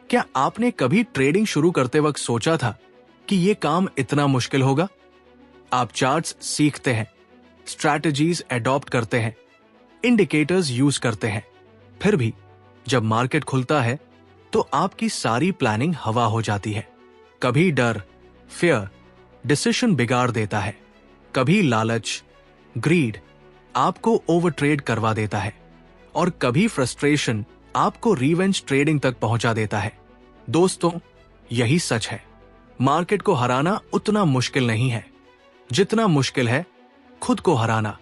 क्या आपने कभी ट्रेडिंग शुरू करते वक्त सोचा था कि यह काम इतना मुश्किल होगा? आप चार्ट्स सीखते हैं, स्ट्रैटेजीज एडॉप्ट करते हैं, इंडिकेटर्स यूज करते हैं, फिर भी जब मार्केट खुलता है तो आपकी सारी प्लानिंग हवा हो जाती है। कभी डर, फियर डिसीजन बिगाड़ देता है, कभी लालच, ग्रीड आपको ओवर ट्रेड करवा देता है, और कभी फ्रस्ट्रेशन आपको रिवेंज ट्रेडिंग तक पहुंचा देता है। दोस्तों, यही सच है। मार्केट को हराना उतना मुश्किल नहीं है जितना मुश्किल है खुद को हराना।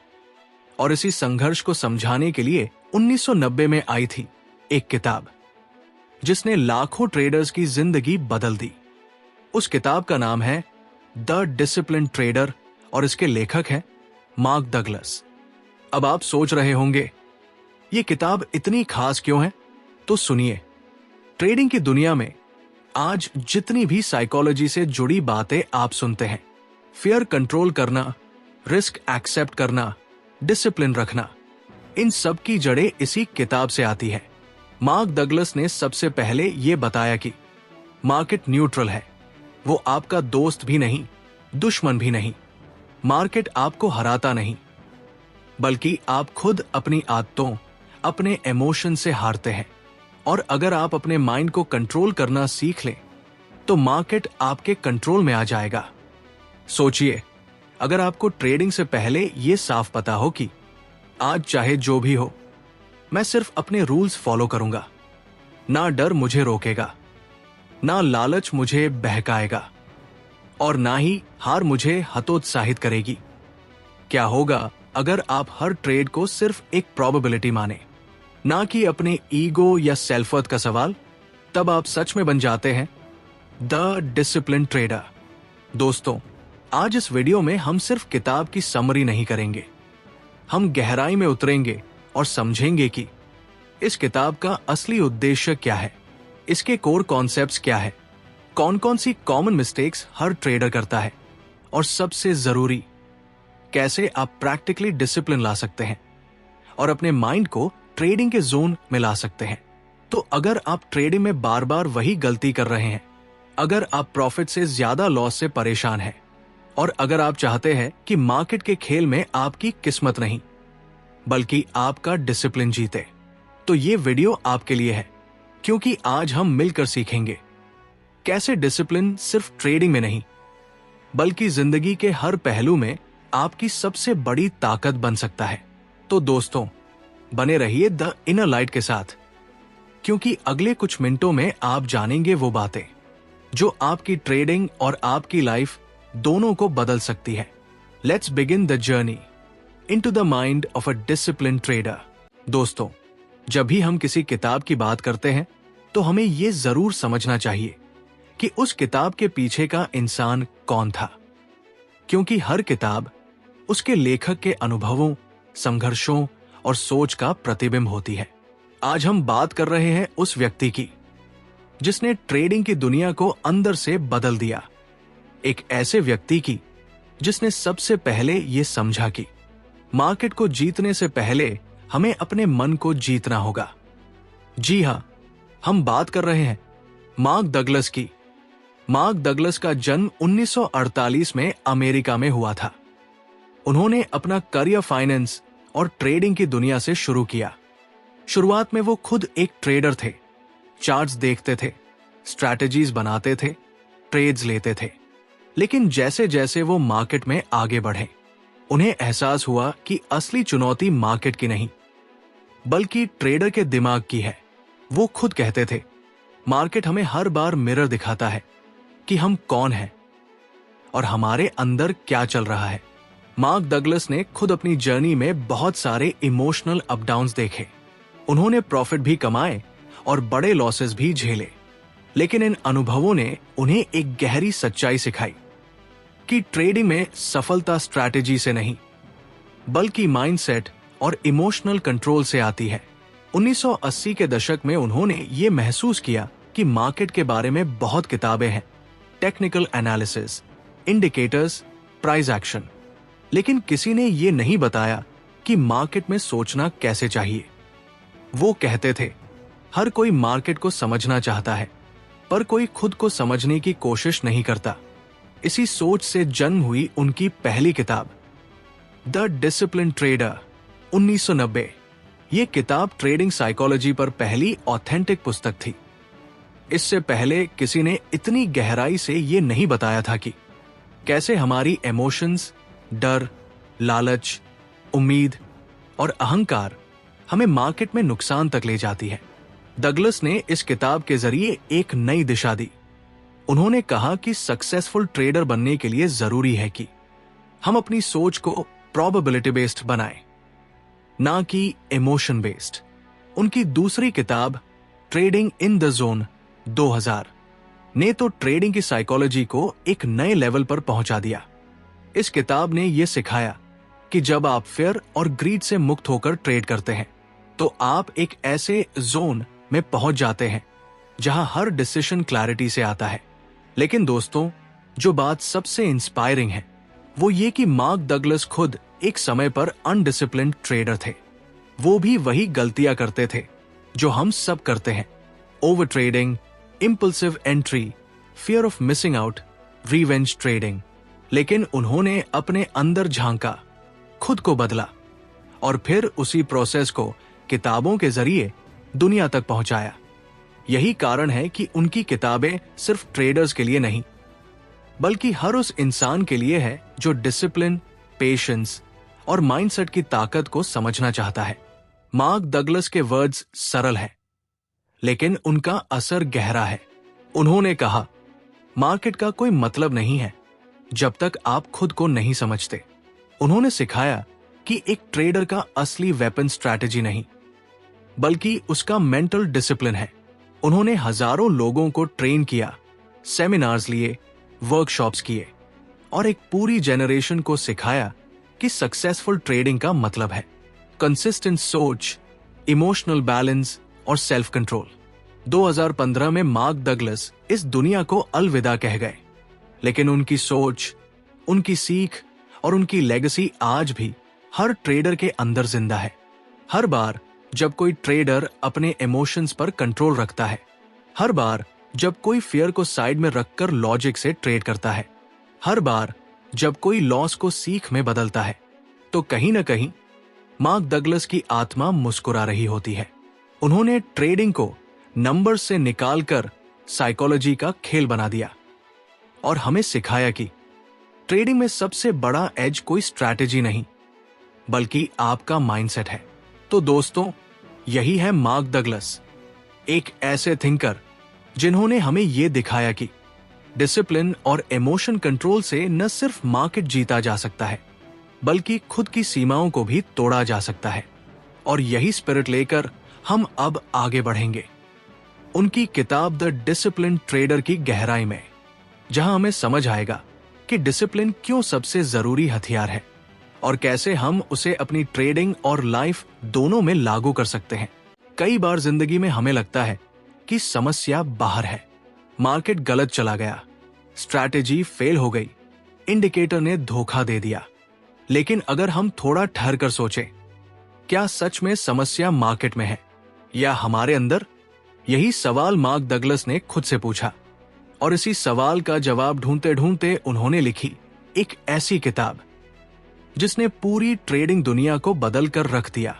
और इसी संघर्ष को समझाने के लिए 1990 में आई थी एक किताब जिसने लाखों ट्रेडर्स की जिंदगी बदल दी। उस किताब का नाम है द डिसिप्लिन्ड ट्रेडर और इसके लेखक हैं मार्क डगलस। अब आप सोच रहे होंगे ये किताब इतनी खास क्यों है? तो सुनिए। ट्रेडिंग की दुनिया में आज जितनी भी साइकोलॉजी से जुड़ी बातें आप सुनते हैं, फियर कंट्रोल करना, रिस्क एक्सेप्ट करना, डिसिप्लिन रखना, इन सब की जड़ें इसी किताब से आती है। मार्क डगलस ने सबसे पहले यह बताया कि मार्केट न्यूट्रल है, वो आपका दोस्त भी नहीं, दुश्मन भी नहीं। मार्केट आपको हराता नहीं, बल्कि आप खुद अपनी आदतों, अपने इमोशन से हारते हैं। और अगर आप अपने माइंड को कंट्रोल करना सीख लें तो मार्केट आपके कंट्रोल में आ जाएगा। सोचिए, अगर आपको ट्रेडिंग से पहले यह साफ पता हो कि आज चाहे जो भी हो, मैं सिर्फ अपने रूल्स फॉलो करूंगा, ना डर मुझे रोकेगा, ना लालच मुझे बहकाएगा, और ना ही हार मुझे हतोत्साहित करेगी। क्या होगा अगर आप हर ट्रेड को सिर्फ एक प्रोबेबिलिटी माने, ना कि अपने ईगो या सेल्फवर्थ का सवाल? तब आप सच में बन जाते हैं द डिसिप्लिन्ड ट्रेडर। दोस्तों, आज इस वीडियो में हम सिर्फ किताब की समरी नहीं करेंगे, हम गहराई में उतरेंगे और समझेंगे कि इस किताब का असली उद्देश्य क्या है, इसके कोर कॉन्सेप्ट्स क्या है, कौन कौन सी कॉमन मिस्टेक्स हर ट्रेडर करता है, और सबसे जरूरी, कैसे आप प्रैक्टिकली डिसिप्लिन ला सकते हैं और अपने माइंड को ट्रेडिंग के जोन में ला सकते हैं। तो अगर आप ट्रेडिंग में बार बार वही गलती कर रहे हैं, अगर आप प्रॉफिट से ज्यादा लॉस से परेशान हैं, और अगर आप चाहते हैं कि मार्केट के खेल में आपकी किस्मत नहीं बल्कि आपका डिसिप्लिन जीते, तो ये वीडियो आपके लिए है। क्योंकि आज हम मिलकर सीखेंगे कैसे डिसिप्लिन सिर्फ ट्रेडिंग में नहीं बल्कि जिंदगी के हर पहलू में आपकी सबसे बड़ी ताकत बन सकता है। तो दोस्तों, बने रहिए द इनर लाइट के साथ, क्योंकि अगले कुछ मिनटों में आप जानेंगे वो बातें जो आपकी ट्रेडिंग और आपकी लाइफ दोनों को बदल सकती है। Let's begin the journey into the mind of a disciplined trader. दोस्तों, जब भी हम किसी किताब की बात करते हैं तो हमें यह जरूर समझना चाहिए कि उस किताब के पीछे का इंसान कौन था, क्योंकि हर किताब उसके लेखक के अनुभवों, संघर्षों और सोच का प्रतिबिंब होती है। आज हम बात कर रहे हैं उस व्यक्ति की जिसने ट्रेडिंग की दुनिया को अंदर से बदल दिया, एक ऐसे व्यक्ति की जिसने सबसे पहले यह समझा कि मार्केट को जीतने से पहले हमें अपने मन को जीतना होगा। जी हां, हम बात कर रहे हैं मार्क डगलस की। मार्क डगलस का जन्म 1948 में अमेरिका में हुआ था। उन्होंने अपना करियर फाइनेंस और ट्रेडिंग की दुनिया से शुरू किया। शुरुआत में वो खुद एक ट्रेडर थे, चार्ट्स देखते थे, स्ट्रैटेजीज बनाते थे, ट्रेड्स लेते थे। लेकिन जैसे जैसे वो मार्केट में आगे बढ़े, उन्हें एहसास हुआ कि असली चुनौती मार्केट की नहीं बल्कि ट्रेडर के दिमाग की है। वो खुद कहते थे, मार्केट हमें हर बार मिरर दिखाता है कि हम कौन हैं और हमारे अंदर क्या चल रहा है। मार्क डगलस ने खुद अपनी जर्नी में बहुत सारे इमोशनल अप डाउन्स देखे। उन्होंने प्रॉफिट भी कमाए और बड़े लॉसेस भी झेले, लेकिन इन अनुभवों ने उन्हें एक गहरी सच्चाई सिखाई कि ट्रेडिंग में सफलता स्ट्रैटेजी से नहीं बल्कि माइंडसेट और इमोशनल कंट्रोल से आती है। 1980 के दशक में उन्होंने ये महसूस किया कि मार्केट के बारे में बहुत किताबें हैं, technical analysis, indicators, price action, लेकिन किसी ने ये नहीं बताया कि मार्केट में सोचना कैसे चाहिए। वो कहते थे, हर कोई मार्केट को समझना चाहता है, पर कोई खुद को समझने की कोशिश नहीं करता। इसी सोच से जन्म हुई उनकी पहली किताब द डिसिप्लिन ट्रेडर 1990। ये किताब ट्रेडिंग साइकोलॉजी पर पहली ऑथेंटिक पुस्तक थी। इससे पहले किसी ने इतनी गहराई से ये नहीं बताया था कि कैसे हमारी इमोशंस, डर, लालच, उम्मीद और अहंकार हमें मार्केट में नुकसान तक ले जाती है। डगलस ने इस किताब के जरिए एक नई दिशा दी। उन्होंने कहा कि सक्सेसफुल ट्रेडर बनने के लिए जरूरी है कि हम अपनी सोच को प्रोबेबिलिटी बेस्ड बनाएं, ना कि इमोशन बेस्ड। उनकी दूसरी किताब ट्रेडिंग इन द जोन 2000 ने तो ट्रेडिंग की साइकोलॉजी को एक नए लेवल पर पहुंचा दिया। इस किताब ने यह सिखाया कि जब आप फियर और ग्रीड से मुक्त होकर ट्रेड करते हैं तो आप एक ऐसे जोन में पहुंच जाते हैं जहां हर डिसीजन क्लैरिटी से आता है। लेकिन दोस्तों, जो बात सबसे इंस्पायरिंग है वो ये कि मार्क डगलस खुद एक समय पर अनडिसिप्लिन्ड ट्रेडर थे। वो भी वही गलतियां करते थे जो हम सब करते हैं, over trading, impulsive entry, fear of missing out, revenge trading. लेकिन उन्होंने अपने अंदर झांका, खुद को बदला और फिर उसी प्रोसेस को किताबों के जरिए दुनिया तक पहुंचाया। यही कारण है कि उनकी किताबें सिर्फ ट्रेडर्स के लिए नहीं बल्कि हर उस इंसान के लिए है जो डिसिप्लिन, पेशेंस और माइंडसेट की ताकत को समझना चाहता है। मार्क डगलस के वर्ड्स सरल हैं, लेकिन उनका असर गहरा है। उन्होंने कहा, मार्केट का कोई मतलब नहीं है जब तक आप खुद को नहीं समझते। उन्होंने सिखाया कि एक ट्रेडर का असली वेपन स्ट्रैटेजी नहीं बल्कि उसका मेंटल डिसिप्लिन है। उन्होंने हजारों लोगों को ट्रेन किया, सेमिनार्स लिए, वर्कशॉप्स किए और एक पूरी जेनरेशन को सिखाया कि सक्सेसफुल ट्रेडिंग का मतलब है कंसिस्टेंट सोच, इमोशनल बैलेंस और सेल्फ कंट्रोल। 2015 में मार्क डगलस इस दुनिया को अलविदा कह गए, लेकिन उनकी सोच, उनकी सीख और उनकी लेगेसी आज भी हर ट्रेडर के अंदर जिंदा है। हर बार जब कोई ट्रेडर अपने इमोशंस पर कंट्रोल रखता है, हर बार जब कोई फियर को साइड में रखकर लॉजिक से ट्रेड करता है, हर बार जब कोई लॉस को सीख में बदलता है, तो कहीं ना कहीं मार्क डगलस की आत्मा मुस्कुरा रही होती है। उन्होंने ट्रेडिंग को नंबर से निकालकर साइकोलॉजी का खेल बना दिया और हमें सिखाया कि ट्रेडिंग में सबसे बड़ा एज कोई स्ट्रैटेजी नहीं बल्कि आपका माइंडसेट है। तो दोस्तों, यही है मार्क डगलस, एक ऐसे थिंकर जिन्होंने हमें यह दिखाया कि डिसिप्लिन और इमोशन कंट्रोल से न सिर्फ मार्केट जीता जा सकता है बल्कि खुद की सीमाओं को भी तोड़ा जा सकता है। और यही स्पिरिट लेकर हम अब आगे बढ़ेंगे उनकी किताब द डिसिप्लिन ट्रेडर की गहराई में, जहां हमें समझ आएगा कि डिसिप्लिन क्यों सबसे जरूरी हथियार है और कैसे हम उसे अपनी ट्रेडिंग और लाइफ दोनों में लागू कर सकते हैं। कई बार जिंदगी में हमें लगता है कि समस्या बाहर है, मार्केट गलत चला गया, स्ट्रैटेजी फेल हो गई, इंडिकेटर ने धोखा दे दिया। लेकिन अगर हम थोड़ा ठहर कर सोचें, क्या सच में समस्या मार्केट में है या हमारे अंदर? यही सवाल मार्क डगलस ने खुद से पूछा और इसी सवाल का जवाब ढूंढते ढूंढते उन्होंने लिखी एक ऐसी किताब जिसने पूरी ट्रेडिंग दुनिया को बदल कर रख दिया।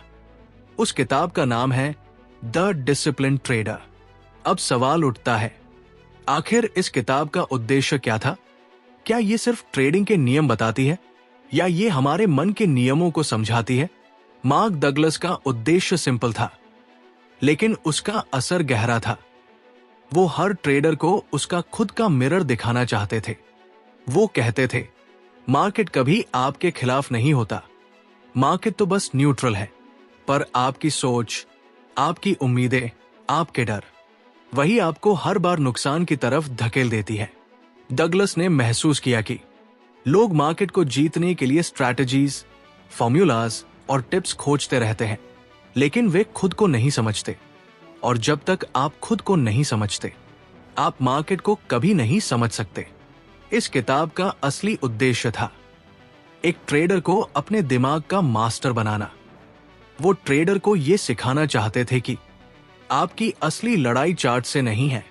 उस किताब का नाम है द डिसिप्लिन ट्रेडर। अब सवाल उठता है, आखिर इस किताब का उद्देश्य क्या था? क्या ये सिर्फ ट्रेडिंग के नियम बताती है या ये हमारे मन के नियमों को समझाती है? मार्क डगलस का उद्देश्य सिंपल था, लेकिन उसका असर गहरा था। वो हर ट्रेडर को उसका खुद का मिरर दिखाना चाहते थे। वो कहते थे, मार्केट कभी आपके खिलाफ नहीं होता, मार्केट तो बस न्यूट्रल है, पर आपकी सोच, आपकी उम्मीदें, आपके डर, वही आपको हर बार नुकसान की तरफ धकेल देती है। डगलस ने महसूस किया कि लोग मार्केट को जीतने के लिए स्ट्रैटेजीज, फॉर्मूलाज और टिप्स खोजते रहते हैं, लेकिन वे खुद को नहीं समझते। और जब तक आप खुद को नहीं समझते, आप मार्केट को कभी नहीं समझ सकते। इस किताब का असली उद्देश्य था एक ट्रेडर को अपने दिमाग का मास्टर बनाना। वो ट्रेडर को यह सिखाना चाहते थे कि आपकी असली लड़ाई चार्ट से नहीं है,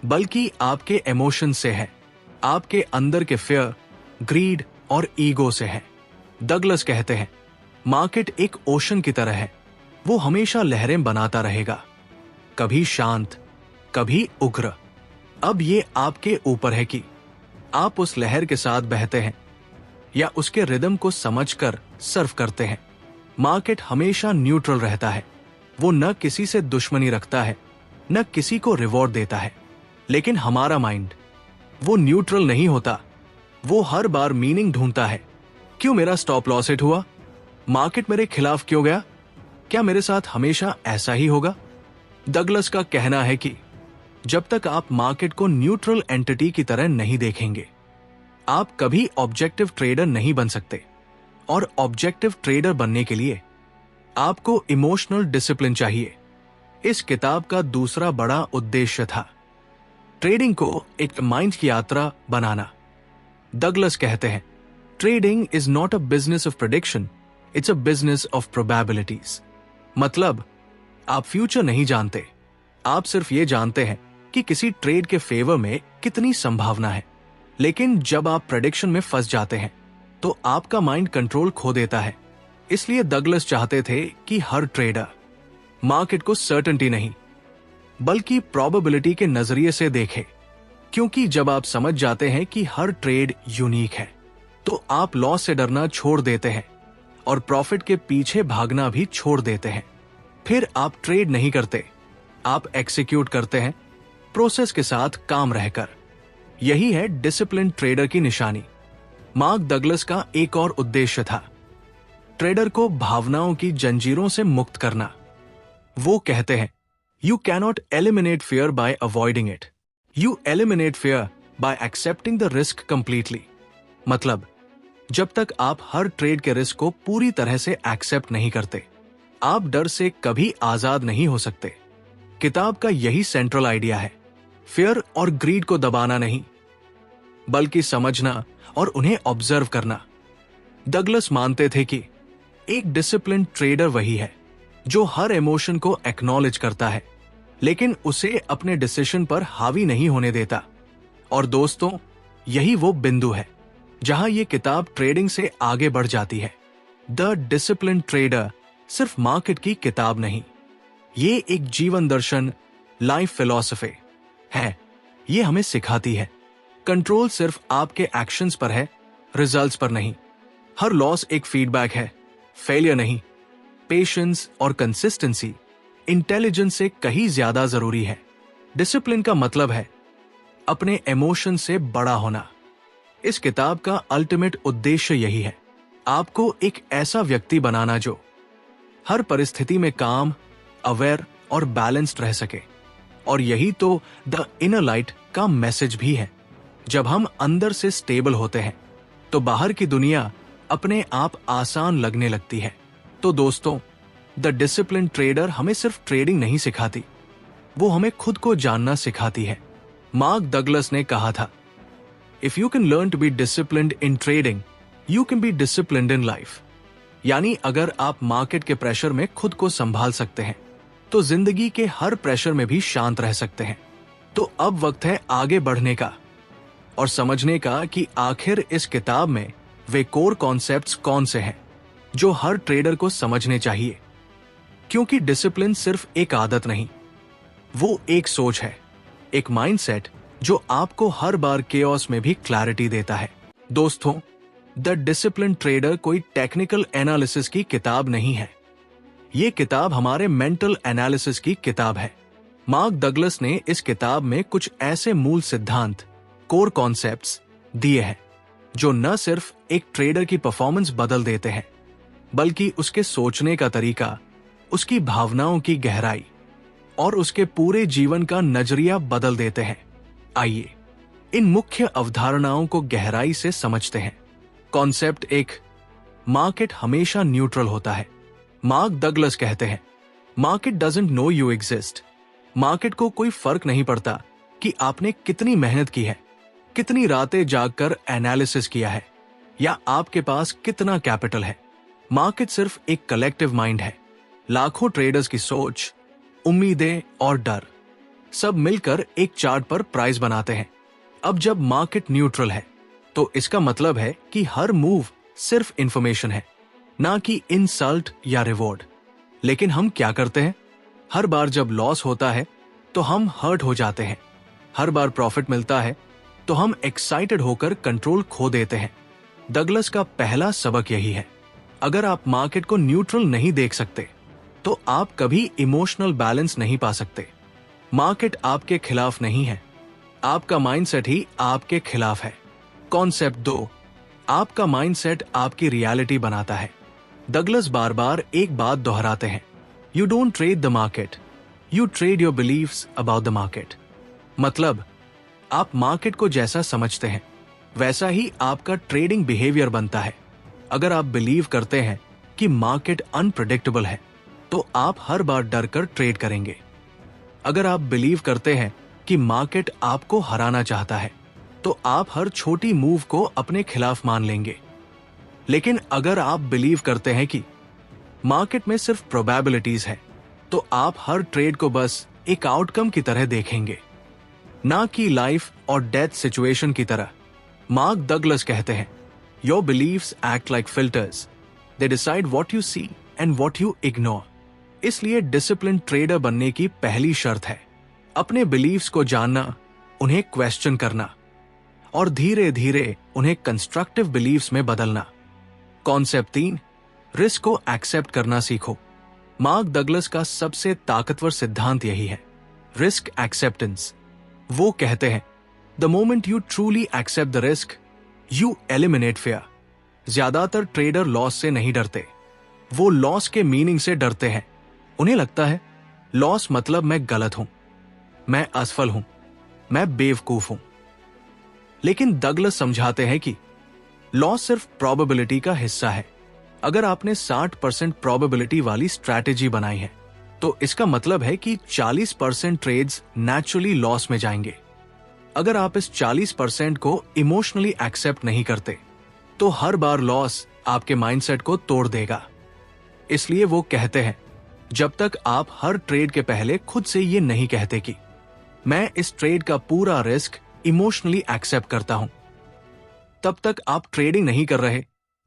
बल्कि आपके इमोशन से है, आपके अंदर के फियर, ग्रीड और ईगो से है। डगलस कहते हैं, मार्केट एक ओशन की तरह है, वो हमेशा लहरें बनाता रहेगा, कभी शांत, कभी उग्र। अब ये आपके ऊपर है कि आप उस लहर के साथ बहते हैं या उसके रिदम को समझकर सर्फ करते हैं। मार्केट हमेशा न्यूट्रल रहता है, वो न किसी से दुश्मनी रखता है, न किसी को रिवॉर्ड देता है। लेकिन हमारा माइंड, वो न्यूट्रल नहीं होता, वो हर बार मीनिंग ढूंढता है। क्यों मेरा स्टॉप लॉस हिट हुआ? मार्केट मेरे खिलाफ क्यों गया? क्या मेरे साथ हमेशा ऐसा ही होगा? डगलस का कहना है कि जब तक आप मार्केट को न्यूट्रल एंटिटी की तरह नहीं देखेंगे, आप कभी ऑब्जेक्टिव ट्रेडर नहीं बन सकते। और ऑब्जेक्टिव ट्रेडर बनने के लिए आपको इमोशनल डिसिप्लिन चाहिए। इस किताब का दूसरा बड़ा उद्देश्य था ट्रेडिंग को एक माइंड की यात्रा बनाना। डगलस कहते हैं, trading is not a business of prediction, it's a business of probabilities. मतलब आप फ्यूचर नहीं जानते, आप सिर्फ ये जानते हैं कि किसी ट्रेड के फेवर में कितनी संभावना है। लेकिन जब आप प्रेडिक्शन में फंस जाते हैं तो आपका माइंड कंट्रोल खो देता है। इसलिए डगलस चाहते थे कि हर ट्रेडर मार्केट को सर्टेनिटी नहीं बल्कि प्रोबेबिलिटी के नजरिए से देखे। क्योंकि जब आप समझ जाते हैं कि हर ट्रेड यूनिक है, तो आप लॉस से डरना छोड़ देते हैं और प्रॉफिट के पीछे भागना भी छोड़ देते हैं। फिर आप ट्रेड नहीं करते, आप एक्सिक्यूट करते हैं, प्रोसेस के साथ काम रहकर। यही है डिसिप्लिन ट्रेडर की निशानी। मार्क डगलस का एक और उद्देश्य था ट्रेडर को भावनाओं की जंजीरों से मुक्त करना। वो कहते हैं, you cannot eliminate fear bye avoiding it, you eliminate fear bye accepting the risk completely. मतलब जब तक आप हर ट्रेड के रिस्क को पूरी तरह से एक्सेप्ट नहीं करते, आप डर से कभी आजाद नहीं हो सकते। किताब का यही सेंट्रल आइडिया है, फियर और ग्रीड को दबाना नहीं बल्कि समझना और उन्हें ऑब्जर्व करना। डगलस मानते थे कि एक डिसिप्लिन ट्रेडर वही है जो हर इमोशन को एक्नॉलेज करता है, लेकिन उसे अपने डिसीजन पर हावी नहीं होने देता। और दोस्तों, यही वो बिंदु है जहां ये किताब ट्रेडिंग से आगे बढ़ जाती है। द डिसिप्लिन ट्रेडर सिर्फ मार्केट की किताब नहीं, ये एक जीवन दर्शन, लाइफ फिलॉसफी है। ये हमें सिखाती है कंट्रोल सिर्फ आपके एक्शंस पर है, रिजल्ट्स पर नहीं। हर लॉस एक फीडबैक है, फेलियर नहीं। पेशेंस और कंसिस्टेंसी इंटेलिजेंस से कहीं ज्यादा जरूरी है। डिसिप्लिन का मतलब है अपने इमोशन से बड़ा होना। इस किताब का अल्टीमेट उद्देश्य यही है, आपको एक ऐसा व्यक्ति बनाना जो हर परिस्थिति में काम, अवेयर और बैलेंस्ड रह सके। और यही तो द इनर लाइट का मैसेज भी है। जब हम अंदर से स्टेबल होते हैं तो बाहर की दुनिया अपने आप आसान लगने लगती है। तो दोस्तों, द डिसिप्लिन ट्रेडर हमें सिर्फ ट्रेडिंग नहीं सिखाती, वो हमें खुद को जानना सिखाती है। मार्क डगलस ने कहा था, if you can learn to be disciplined in trading, you can be disciplined in life. यानी अगर आप मार्केट के प्रेशर में खुद को संभाल सकते हैं तो जिंदगी के हर प्रेशर में भी शांत रह सकते हैं। तो अब वक्त है आगे बढ़ने का और समझने का कि आखिर इस किताब में वे कोर कॉन्सेप्ट्स कौन से हैं जो हर ट्रेडर को समझने चाहिए। क्योंकि डिसिप्लिन सिर्फ एक आदत नहीं, वो एक सोच है, एक माइंडसेट जो आपको हर बार केओस में भी क्लैरिटी देता है। दोस्तों, द डिसिप्लिन ट्रेडर कोई टेक्निकल एनालिसिस की किताब नहीं है, ये किताब हमारे मेंटल एनालिसिस की किताब है। मार्क डगलस ने इस किताब में कुछ ऐसे मूल सिद्धांत, कोर कॉन्सेप्ट्स दिए हैं जो न सिर्फ एक ट्रेडर की परफॉर्मेंस बदल देते हैं बल्कि उसके सोचने का तरीका, उसकी भावनाओं की गहराई और उसके पूरे जीवन का नजरिया बदल देते हैं। आइए इन मुख्य अवधारणाओं को गहराई से समझते हैं। कॉन्सेप्ट 1, मार्केट हमेशा न्यूट्रल होता है। मार्क डगलस कहते हैं, market doesn't know you exist. Market को कोई फर्क नहीं पड़ता कि आपने कितनी मेहनत की है, कितनी रातें जागकर एनालिसिस किया है या आपके पास कितना कैपिटल है। मार्केट सिर्फ एक कलेक्टिव माइंड है, लाखों ट्रेडर्स की सोच, उम्मीदें और डर। सब मिलकर एक चार्ट पर प्राइस बनाते हैं। अब जब मार्केट न्यूट्रल है तो इसका मतलब है कि हर मूव सिर्फ इंफॉर्मेशन है, ना कि इंसल्ट या रिवॉर्ड। लेकिन हम क्या करते हैं? हर बार जब लॉस होता है तो हम हर्ट हो जाते हैं, हर बार प्रॉफिट मिलता है तो हम एक्साइटेड होकर कंट्रोल खो देते हैं। डगलस का पहला सबक यही है, अगर आप मार्केट को न्यूट्रल नहीं देख सकते तो आप कभी इमोशनल बैलेंस नहीं पा सकते। मार्केट आपके खिलाफ नहीं है, आपका माइंडसेट ही आपके खिलाफ है। कॉन्सेप्ट 2, आपका माइंडसेट आपकी रियलिटी बनाता है। डगलस बार बार एक बात दोहराते हैं, you don't trade the market, you trade your beliefs about the market. मतलब आप मार्केट को जैसा समझते हैं वैसा ही आपका ट्रेडिंग बिहेवियर बनता है। अगर आप बिलीव करते हैं कि मार्केट अनप्रेडिक्टेबल है तो आप हर बार डर कर ट्रेड करेंगे। अगर आप बिलीव करते हैं कि मार्केट आपको हराना चाहता है तो आप हर छोटी मूव को अपने खिलाफ मान लेंगे। लेकिन अगर आप बिलीव करते हैं कि मार्केट में सिर्फ प्रोबेबिलिटीज है तो आप हर ट्रेड को बस एक आउटकम की तरह देखेंगे, ना कि लाइफ और डेथ सिचुएशन की तरह। मार्क डगलस कहते हैं, your beliefs act like filters, they decide what you see and what you ignore. इसलिए डिसिप्लिन ट्रेडर बनने की पहली शर्त है अपने बिलीव्स को जानना, उन्हें क्वेश्चन करना और धीरे धीरे उन्हें कंस्ट्रक्टिव बिलीव्स में बदलना। कॉन्सेप्ट 3, रिस्क को एक्सेप्ट करना सीखो। मार्क डगलस का सबसे ताकतवर सिद्धांत यही है, रिस्क एक्सेप्टेंस। वो कहते हैं, the moment you truly accept the risk you eliminate fear. ज्यादातर ट्रेडर लॉस से नहीं डरते, वो लॉस के मीनिंग से डरते हैं। उन्हें लगता है लॉस मतलब मैं गलत हूं, मैं असफल हूं, मैं बेवकूफ हूं। लेकिन डगलस समझाते हैं कि लॉस सिर्फ प्रोबेबिलिटी का हिस्सा है। अगर आपने 60% प्रोबेबिलिटी वाली स्ट्रैटेजी बनाई है तो इसका मतलब है कि 40% ट्रेड्स नेचुरली लॉस में जाएंगे। अगर आप इस 40% को इमोशनली एक्सेप्ट नहीं करते तो हर बार लॉस आपके माइंडसेट को तोड़ देगा। इसलिए वो कहते हैं, जब तक आप हर ट्रेड के पहले खुद से ये नहीं कहते कि मैं इस ट्रेड का पूरा रिस्क इमोशनली एक्सेप्ट करता हूं, तब तक आप ट्रेडिंग नहीं कर रहे,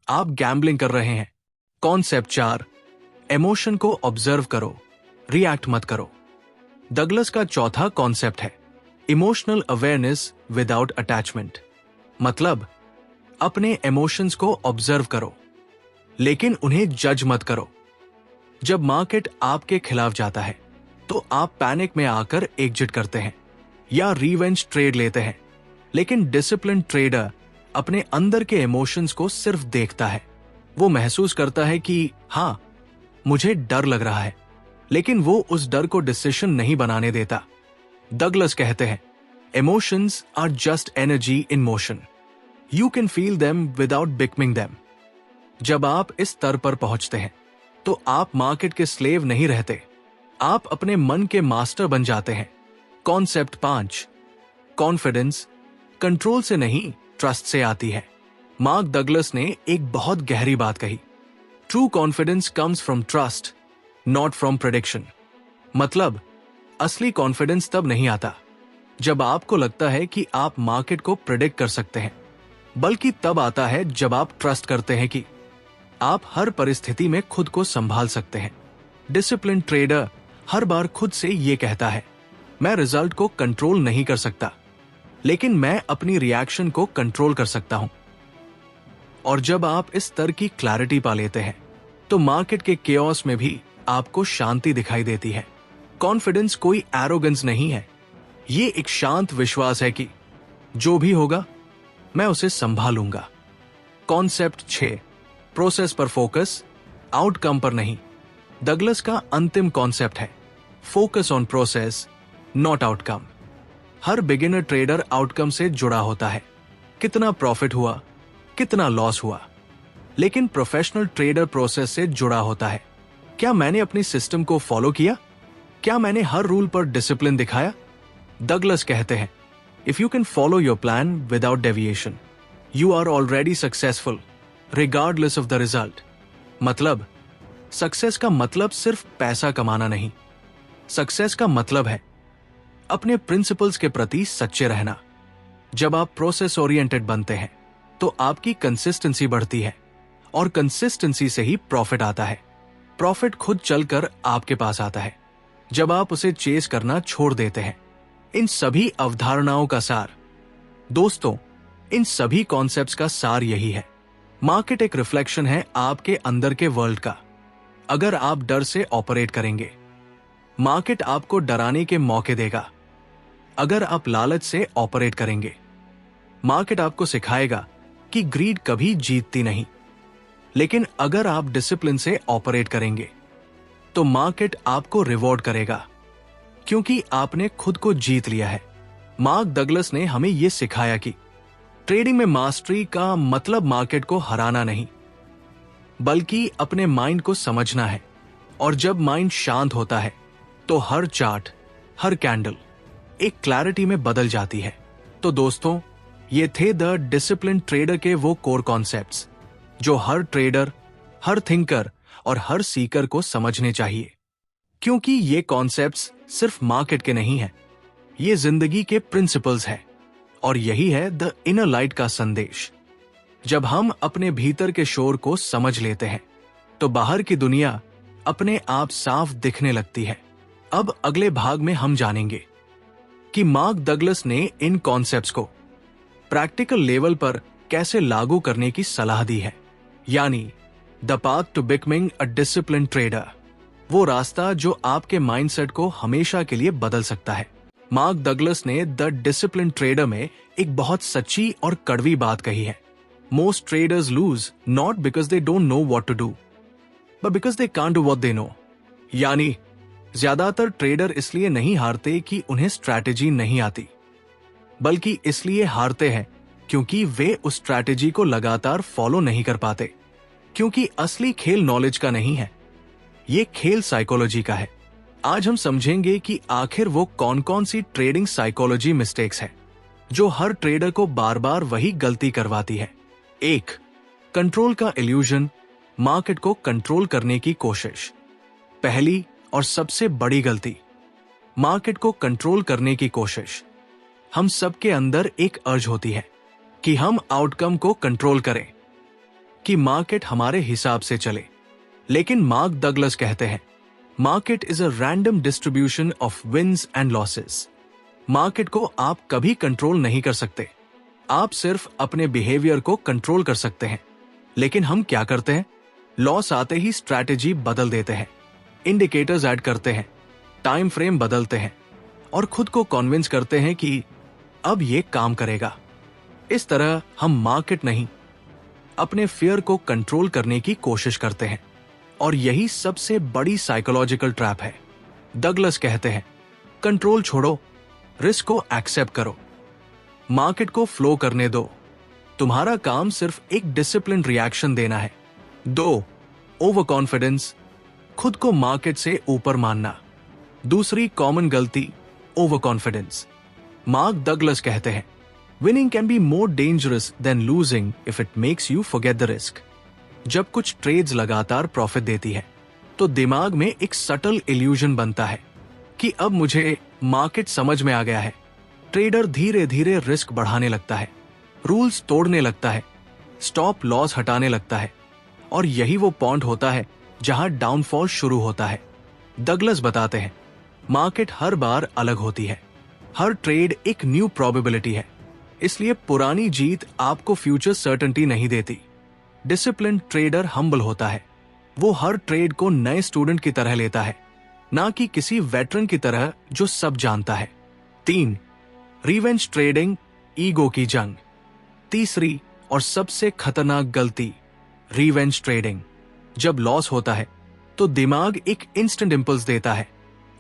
आप गैम्बलिंग कर रहे हैं। कॉन्सेप्ट 4, इमोशन को ऑब्जर्व करो, रिएक्ट मत करो। डगलस का चौथा कॉन्सेप्ट है इमोशनल अवेयरनेस विदाउट अटैचमेंट। मतलब अपने इमोशंस को ऑब्जर्व करो लेकिन उन्हें जज मत करो। जब मार्केट आपके खिलाफ जाता है तो आप पैनिक में आकर एग्जिट करते हैं या रिवेंज ट्रेड लेते हैं। लेकिन डिसिप्लिन ट्रेडर अपने अंदर के इमोशंस को सिर्फ देखता है। वो महसूस करता है कि हां, मुझे डर लग रहा है, लेकिन वो उस डर को डिसीजन नहीं बनाने देता। डगलस कहते हैं, emotions are just energy in motion, you can feel them without becoming them. जब आप इस स्तर पर पहुंचते हैं तो आप मार्केट के स्लेव नहीं रहते, आप अपने मन के मास्टर बन जाते हैं। कॉन्सेप्ट 5, कॉन्फिडेंस कंट्रोल से नहीं ट्रस्ट से आती है। मार्क डगलस ने एक बहुत गहरी बात कही, true confidence comes from trust not from prediction. मतलब असली कॉन्फिडेंस तब नहीं आता जब आपको लगता है कि आप मार्केट को प्रेडिक्ट कर सकते हैं, बल्कि तब आता है जब आप ट्रस्ट करते हैं कि आप हर परिस्थिति में खुद को संभाल सकते हैं। डिसिप्लिन ट्रेडर हर बार खुद से ये कहता है, मैं रिजल्ट को कंट्रोल नहीं कर सकता, लेकिन मैं अपनी रिएक्शन को कंट्रोल कर सकता हूं। और जब आप इस स्तर की क्लैरिटी पा लेते हैं तो मार्केट के केओस में भी आपको शांति दिखाई देती है। कॉन्फिडेंस कोई एरोगेंस नहीं है, ये एक शांत विश्वास है कि जो भी होगा मैं उसे संभालूंगा। कॉन्सेप्ट 6, प्रोसेस पर फोकस, आउटकम पर नहीं। डगलस का अंतिम कॉन्सेप्ट है focus on process not outcome. Her beginner trader outcome से जुड़ा होता है, कितना प्रॉफिट हुआ, कितना लॉस हुआ। लेकिन प्रोफेशनल ट्रेडर प्रोसेस से जुड़ा होता है, क्या मैंने अपनी सिस्टम को फॉलो किया, क्या मैंने हर रूल पर डिसिप्लिन दिखाया। डगलस कहते हैं, if you can follow your plan without deviation you are already successful regardless of the result. मतलब सक्सेस का मतलब सिर्फ पैसा कमाना नहीं, सक्सेस का मतलब है अपने प्रिंसिपल्स के प्रति सच्चे रहना। जब आप प्रोसेस ओरिएंटेड बनते हैं तो आपकी कंसिस्टेंसी बढ़ती है और कंसिस्टेंसी से ही प्रॉफिट आता है। प्रॉफिट खुद चलकर आपके पास आता है जब आप उसे चेस करना छोड़ देते हैं। इन सभी अवधारणाओं का सार, दोस्तों, इन सभी कॉन्सेप्ट्स का सार यही है। मार्केट एक रिफ्लेक्शन है आपके अंदर के वर्ल्ड का। अगर आप डर से ऑपरेट करेंगे, मार्केट आपको डराने के मौके देगा। अगर आप लालच से ऑपरेट करेंगे, मार्केट आपको सिखाएगा कि ग्रीड कभी जीतती नहीं। लेकिन अगर आप डिसिप्लिन से ऑपरेट करेंगे तो मार्केट आपको रिवॉर्ड करेगा, क्योंकि आपने खुद को जीत लिया है। मार्क डगलस ने हमें यह सिखाया कि ट्रेडिंग में मास्टरी का मतलब मार्केट को हराना नहीं, बल्कि अपने माइंड को समझना है। और जब माइंड शांत होता है तो हर चार्ट, हर कैंडल एक क्लैरिटी में बदल जाती है। तो दोस्तों, ये थे द डिसिप्लिन ट्रेडर के वो कोर कॉन्सेप्ट्स जो हर ट्रेडर, हर थिंकर और हर सीकर को समझने चाहिए। क्योंकि ये कॉन्सेप्ट्स सिर्फ मार्केट के नहीं हैं, ये जिंदगी के प्रिंसिपल्स हैं। और यही है द इनर लाइट का संदेश। जब हम अपने भीतर के शोर को समझ लेते हैं तो बाहर की दुनिया अपने आप साफ दिखने लगती है। अब अगले भाग में हम जानेंगे कि मार्क डगलस ने इन कॉन्सेप्ट्स को प्रैक्टिकल लेवल पर कैसे लागू करने की सलाह दी है, यानी the path to becoming a discipline trader, वो रास्ता जो आपके माइंडसेट को हमेशा के लिए बदल सकता है। मार्क डगलस ने द डिसिप्लिन ट्रेडर में एक बहुत सच्ची और कड़वी बात कही है। Most traders lose not because they don't know what to do, but because they can't do what they know. यानी ज्यादातर ट्रेडर इसलिए नहीं हारते कि उन्हें स्ट्रैटेजी नहीं आती, बल्कि इसलिए हारते हैं क्योंकि वे उस स्ट्रैटेजी को लगातार फॉलो नहीं कर पाते। क्योंकि असली खेल नॉलेज का नहीं है, ये खेल साइकोलॉजी का है। आज हम समझेंगे कि आखिर वो कौन कौन सी ट्रेडिंग साइकोलॉजी मिस्टेक्स है जो हर ट्रेडर को बार बार वही गलती करवाती है। 1. कंट्रोल का इल्यूजन, मार्केट को कंट्रोल करने की कोशिश। पहली और सबसे बड़ी गलती, मार्केट को कंट्रोल करने की कोशिश। हम सबके अंदर एक अर्ज होती है कि हम आउटकम को कंट्रोल करें, कि मार्केट हमारे हिसाब से चले। लेकिन मार्क डगलस कहते हैं, market is a random distribution of wins and losses. Market को आप कभी कंट्रोल नहीं कर सकते, आप सिर्फ अपने बिहेवियर को कंट्रोल कर सकते हैं। लेकिन हम क्या करते हैं? लॉस आते ही स्ट्रैटेजी बदल देते हैं, इंडिकेटर्स ऐड करते हैं, टाइम फ्रेम बदलते हैं और खुद को कन्विंस करते हैं कि अब ये काम करेगा। इस तरह हम मार्केट नहीं, अपने फियर को कंट्रोल करने की कोशिश करते हैं। और यही सबसे बड़ी साइकोलॉजिकल ट्रैप है। डगलस कहते हैं, कंट्रोल छोड़ो, रिस्क को एक्सेप्ट करो, मार्केट को फ्लो करने दो। तुम्हारा काम सिर्फ एक डिसिप्लिन रिएक्शन देना है। 2. ओवर कॉन्फिडेंस, खुद को मार्केट से ऊपर मानना। दूसरी कॉमन गलती, ओवर कॉन्फिडेंस। मार्क डगलस कहते हैं, winning can be more dangerous than losing if it makes you forget the risk. जब कुछ ट्रेड्स लगातार प्रॉफिट देती है तो दिमाग में एक सटल इल्यूजन बनता है कि अब मुझे मार्केट समझ में आ गया है। ट्रेडर धीरे धीरे रिस्क बढ़ाने लगता है, रूल्स तोड़ने लगता है, स्टॉप लॉस हटाने लगता है, और यही वो पॉइंट होता है जहां डाउनफॉल शुरू होता है। डगलस बताते हैं, मार्केट हर बार अलग होती है, हर ट्रेड एक न्यू प्रोबेबिलिटी है, इसलिए पुरानी जीत आपको फ्यूचर सर्टेनिटी नहीं देती। डिसिप्लिन ट्रेडर हम्बल होता है, वो हर ट्रेड को नए स्टूडेंट की तरह लेता है, ना कि किसी वेटरन की तरह जो सब जानता है। 3. रिवेंज ट्रेडिंग, ईगो की जंग। तीसरी और सबसे खतरनाक गलती, रिवेंज ट्रेडिंग। जब लॉस होता है तो दिमाग एक इंस्टेंट इंपल्स देता है,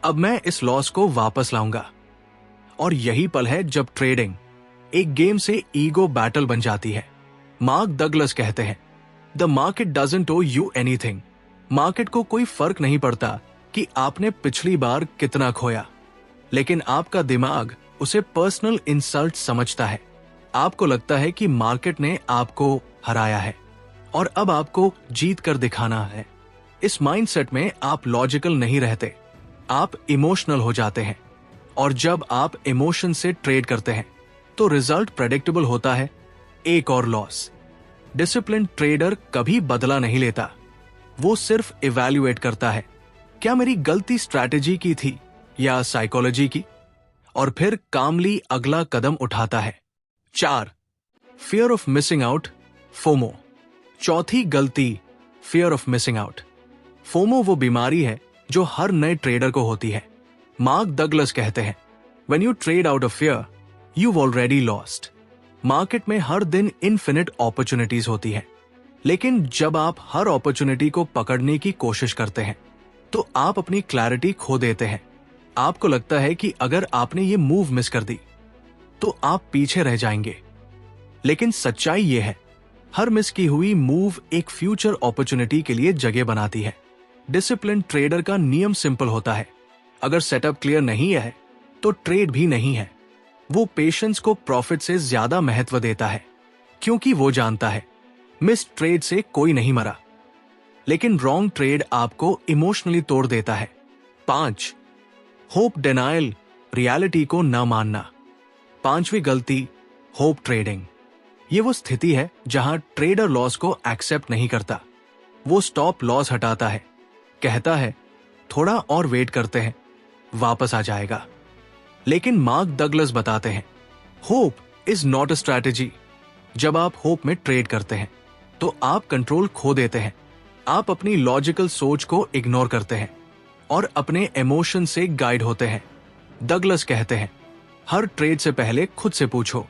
अब मैं इस लॉस को वापस लाऊंगा। और यही पल है जब ट्रेडिंग एक गेम से ईगो बैटल बन जाती है। मार्क डगलस कहते हैं, the market doesn't owe you anything. Market को कोई फर्क नहीं पड़ता कि आपने पिछली बार कितना खोया, लेकिन आपका दिमाग उसे पर्सनल इंसल्ट समझता है। आपको लगता है कि मार्केट ने आपको हराया है और अब आपको जीत कर दिखाना है। इस माइंडसेट में आप लॉजिकल नहीं रहते, आप इमोशनल हो जाते हैं। और जब आप इमोशन से ट्रेड करते हैं तो रिजल्ट प्रेडिक्टेबल होता है, एक और लॉस। डिसिप्लिन ट्रेडर कभी बदला नहीं लेता, वो सिर्फ इवैल्यूएट करता है, क्या मेरी गलती स्ट्रैटेजी की थी या साइकोलॉजी की, और फिर कामली अगला कदम उठाता है। 4. Fear of missing out, FOMO. चौथी गलती, fear of missing out. FOMO वो बीमारी है जो हर नए ट्रेडर को होती है। मार्क डगलस कहते हैं, When you trade out of fear, you've already lost. Market में हर दिन इनफिनिट अपॉर्चुनिटीज होती है, लेकिन जब आप हर अपॉर्चुनिटी को पकड़ने की कोशिश करते हैं तो आप अपनी क्लैरिटी खो देते हैं। आपको लगता है कि अगर आपने ये मूव मिस कर दी तो आप पीछे रह जाएंगे, लेकिन सच्चाई ये है, हर मिस की हुई मूव एक फ्यूचर अपॉर्चुनिटी के लिए जगह बनाती है। डिसिप्लिन ट्रेडर का नियम सिंपल होता है, अगर सेटअप क्लियर नहीं है तो ट्रेड भी नहीं है। वो पेशेंस को प्रॉफिट से ज्यादा महत्व देता है, क्योंकि वो जानता है मिस ट्रेड से कोई नहीं मरा, लेकिन रॉन्ग ट्रेड आपको इमोशनली तोड़ देता है। 5. होप डिनायल, रियलिटी को न मानना। 5वीं गलती, होप ट्रेडिंग। ये वो स्थिति है जहां ट्रेडर लॉस को एक्सेप्ट नहीं करता। वो स्टॉप लॉस हटाता है, कहता है थोड़ा और वेट करते हैं, वापस आ जाएगा। लेकिन मार्क डगलस बताते हैं, hope is not a strategy. जब आप होप में ट्रेड करते हैं तो आप कंट्रोल खो देते हैं, आप अपनी लॉजिकल सोच को इग्नोर करते हैं और अपने इमोशन से गाइड होते हैं। डगलस कहते हैं, हर ट्रेड से पहले खुद से पूछो,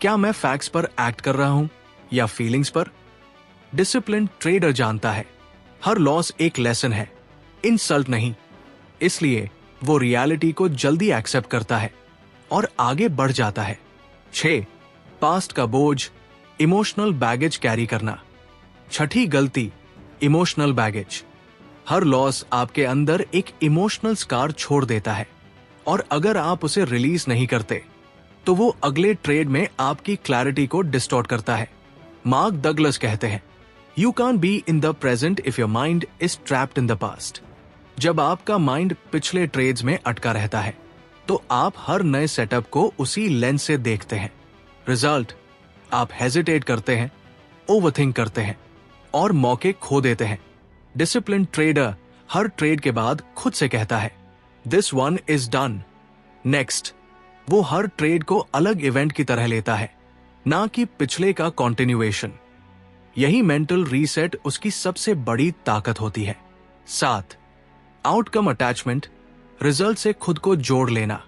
क्या मैं फैक्ट्स पर एक्ट कर रहा हूं या फीलिंग्स पर। डिसिप्लिन ट्रेडर जानता है हर लॉस एक लेसन है, इंसल्ट नहीं, इसलिए वो रियलिटी को जल्दी एक्सेप्ट करता है और आगे बढ़ जाता है। 6. पास्ट का बोझ, इमोशनल बैगेज कैरी करना। छठी गलती, इमोशनल बैगेज। हर लॉस आपके अंदर एक इमोशनल स्कार छोड़ देता है, और अगर आप उसे रिलीज नहीं करते तो वो अगले ट्रेड में आपकी क्लैरिटी को डिस्टॉर्ट करता है। मार्क डगलस कहते हैं, you can be in the present if your mind is trapped in the past. जब आपका माइंड पिछले ट्रेड्स में अटका रहता है तो आप हर नए सेटअप को उसी लेंस से देखते हैं। रिजल्ट, आप हेजिटेट करते हैं, ओवरथिंक करते हैं और मौके खो देते हैं। डिसिप्लिन ट्रेडर हर ट्रेड के बाद खुद से कहता है, this one is done, next. वो हर ट्रेड को अलग इवेंट की तरह लेता है, ना कि पिछले का कॉन्टिन्यूएशन। यही मेंटल रीसेट उसकी सबसे बड़ी ताकत होती है। 7. आउटकम अटैचमेंट, रिजल्ट से खुद को जोड़ लेना।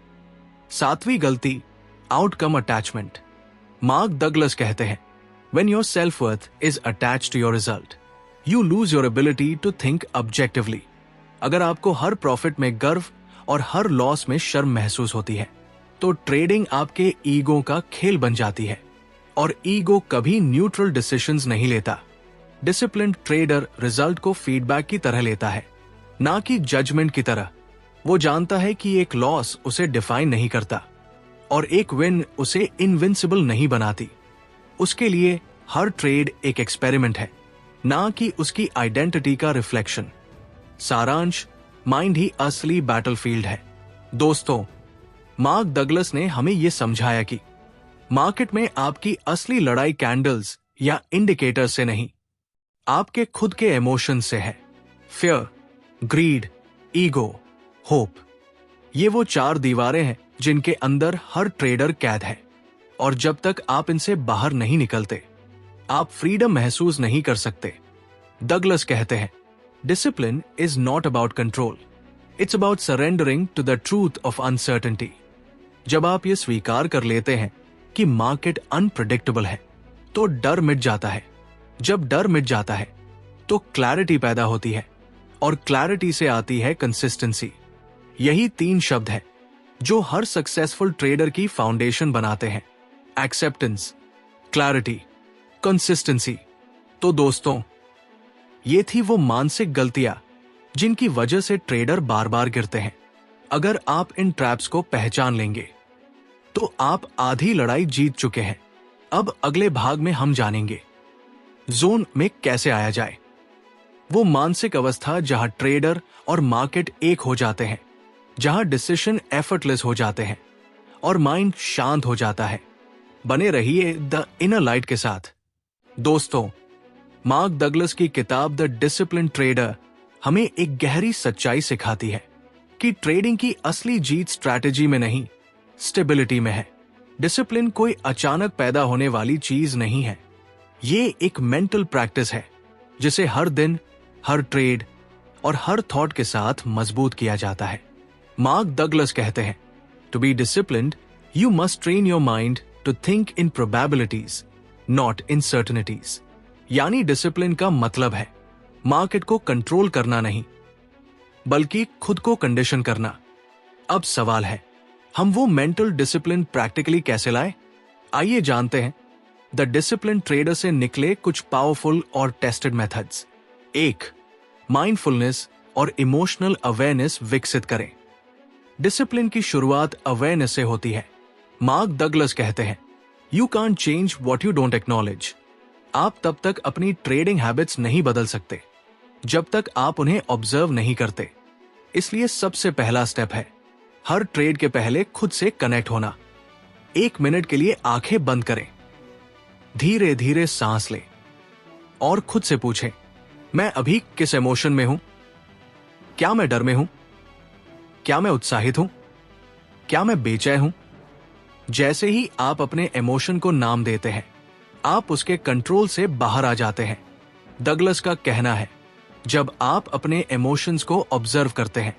7वीं गलती, आउटकम अटैचमेंट। मार्क डगलस कहते हैं, When your self-worth is attached to your result, you lose your ability to think objectively. अगर आपको हर प्रॉफिट में गर्व और हर लॉस में शर्म महसूस होती है तो ट्रेडिंग आपके ईगो का खेल बन जाती है, और ईगो कभी न्यूट्रल डिसीजंस नहीं लेता। डिसिप्लिन ट्रेडर रिजल्ट को फीडबैक की तरह लेता है, ना कि जजमेंट की तरह। वो जानता है कि एक लॉस उसे डिफाइन नहीं करता और एक विन उसे इनविंसिबल नहीं बनाती। उसके लिए हर ट्रेड एक एक्सपेरिमेंट है, ना कि उसकी आइडेंटिटी का रिफ्लेक्शन। सारांश, माइंड ही असली बैटलफील्ड है। दोस्तों, मार्क डगलस ने हमें यह समझाया कि मार्केट में आपकी असली लड़ाई कैंडल्स या इंडिकेटर से नहीं, आपके खुद के इमोशन से है। फियर, ग्रीड, ईगो, होप, ये वो 4 दीवारें हैं जिनके अंदर हर ट्रेडर कैद है, और जब तक आप इनसे बाहर नहीं निकलते आप फ्रीडम महसूस नहीं कर सकते। डगलस कहते हैं, discipline is not about control, it's about surrendering to the truth of uncertainty. जब आप ये स्वीकार कर लेते हैं कि मार्केट अनप्रेडिक्टेबल है तो डर मिट जाता है। जब डर मिट जाता है तो क्लैरिटी पैदा होती है, और क्लैरिटी से आती है कंसिस्टेंसी। यही 3 शब्द हैं जो हर सक्सेसफुल ट्रेडर की फाउंडेशन बनाते हैं, एक्सेप्टेंस, क्लैरिटी, कंसिस्टेंसी। तो दोस्तों, ये थी वो मानसिक गलतियां जिनकी वजह से ट्रेडर बार बार गिरते हैं। अगर आप इन ट्रैप्स को पहचान लेंगे तो आप आधी लड़ाई जीत चुके हैं। अब अगले भाग में हम जानेंगे जोन में कैसे आया जाए, वो मानसिक अवस्था जहां ट्रेडर और मार्केट एक हो जाते हैं, जहां डिसीजन एफर्टलेस हो जाते हैं और माइंड शांत हो जाता है। बने रहिए द इनर लाइट के साथ। दोस्तों, मार्क डगलस की किताब द डिसिप्लिन ट्रेडर हमें एक गहरी सच्चाई सिखाती है कि ट्रेडिंग की असली जीत स्ट्रैटेजी में नहीं, स्टेबिलिटी में है। डिसिप्लिन कोई अचानक पैदा होने वाली चीज नहीं है। ये एक मेंटल प्रैक्टिस है जिसे हर दिन, हर ट्रेड और हर थॉट के साथ मजबूत किया जाता है। मार्क डगलस कहते हैं, to be disciplined you must train your mind to think in probabilities not in certainties. यानी डिसिप्लिन का मतलब है मार्केट को कंट्रोल करना नहीं, बल्कि खुद को कंडीशन करना। अब सवाल है, हम वो मेंटल डिसिप्लिन प्रैक्टिकली कैसे लाएं? आइए जानते हैं द डिसिप्लिन ट्रेडर से निकले कुछ पावरफुल और टेस्टेड मेथड्स। 1. माइंडफुलनेस और इमोशनल अवेयरनेस विकसित करें। डिसिप्लिन की शुरुआत अवेयरनेस से होती है। मार्क डगलस कहते हैं, you can't change what you don't acknowledge. आप तब तक अपनी ट्रेडिंग हैबिट्स नहीं बदल सकते जब तक आप उन्हें ऑब्जर्व नहीं करते। इसलिए सबसे पहला स्टेप है हर ट्रेड के पहले खुद से कनेक्ट होना। 1 मिनट के लिए आंखें बंद करें, धीरे धीरे सांस लें और खुद से पूछें, मैं अभी किस इमोशन में हूं? क्या मैं डर में हूं? क्या मैं उत्साहित हूं? क्या मैं बेचैन हूं? जैसे ही आप अपने इमोशन को नाम देते हैं, आप उसके कंट्रोल से बाहर आ जाते हैं। डगलस का कहना है, जब आप अपने इमोशंस को ऑब्जर्व करते हैं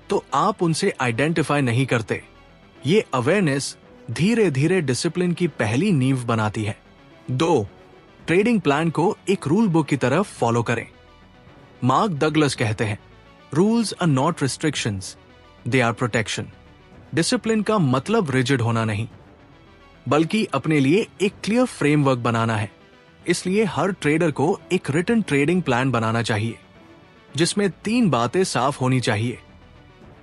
तो आप उनसे आइडेंटिफाई नहीं करते। ये अवेयरनेस धीरे धीरे डिसिप्लिन की पहली नींव बनाती है। 2. ट्रेडिंग प्लान को एक रूल बुक की तरह फॉलो करें। मार्क डगलस कहते हैं, rules are not restrictions, they are protection. Discipline का मतलब रिजिड होना नहीं, बल्कि अपने लिए एक क्लियर फ्रेमवर्क बनाना है। इसलिए हर ट्रेडर को एक रिटन ट्रेडिंग प्लान बनाना चाहिए जिसमें 3 बातें साफ होनी चाहिए।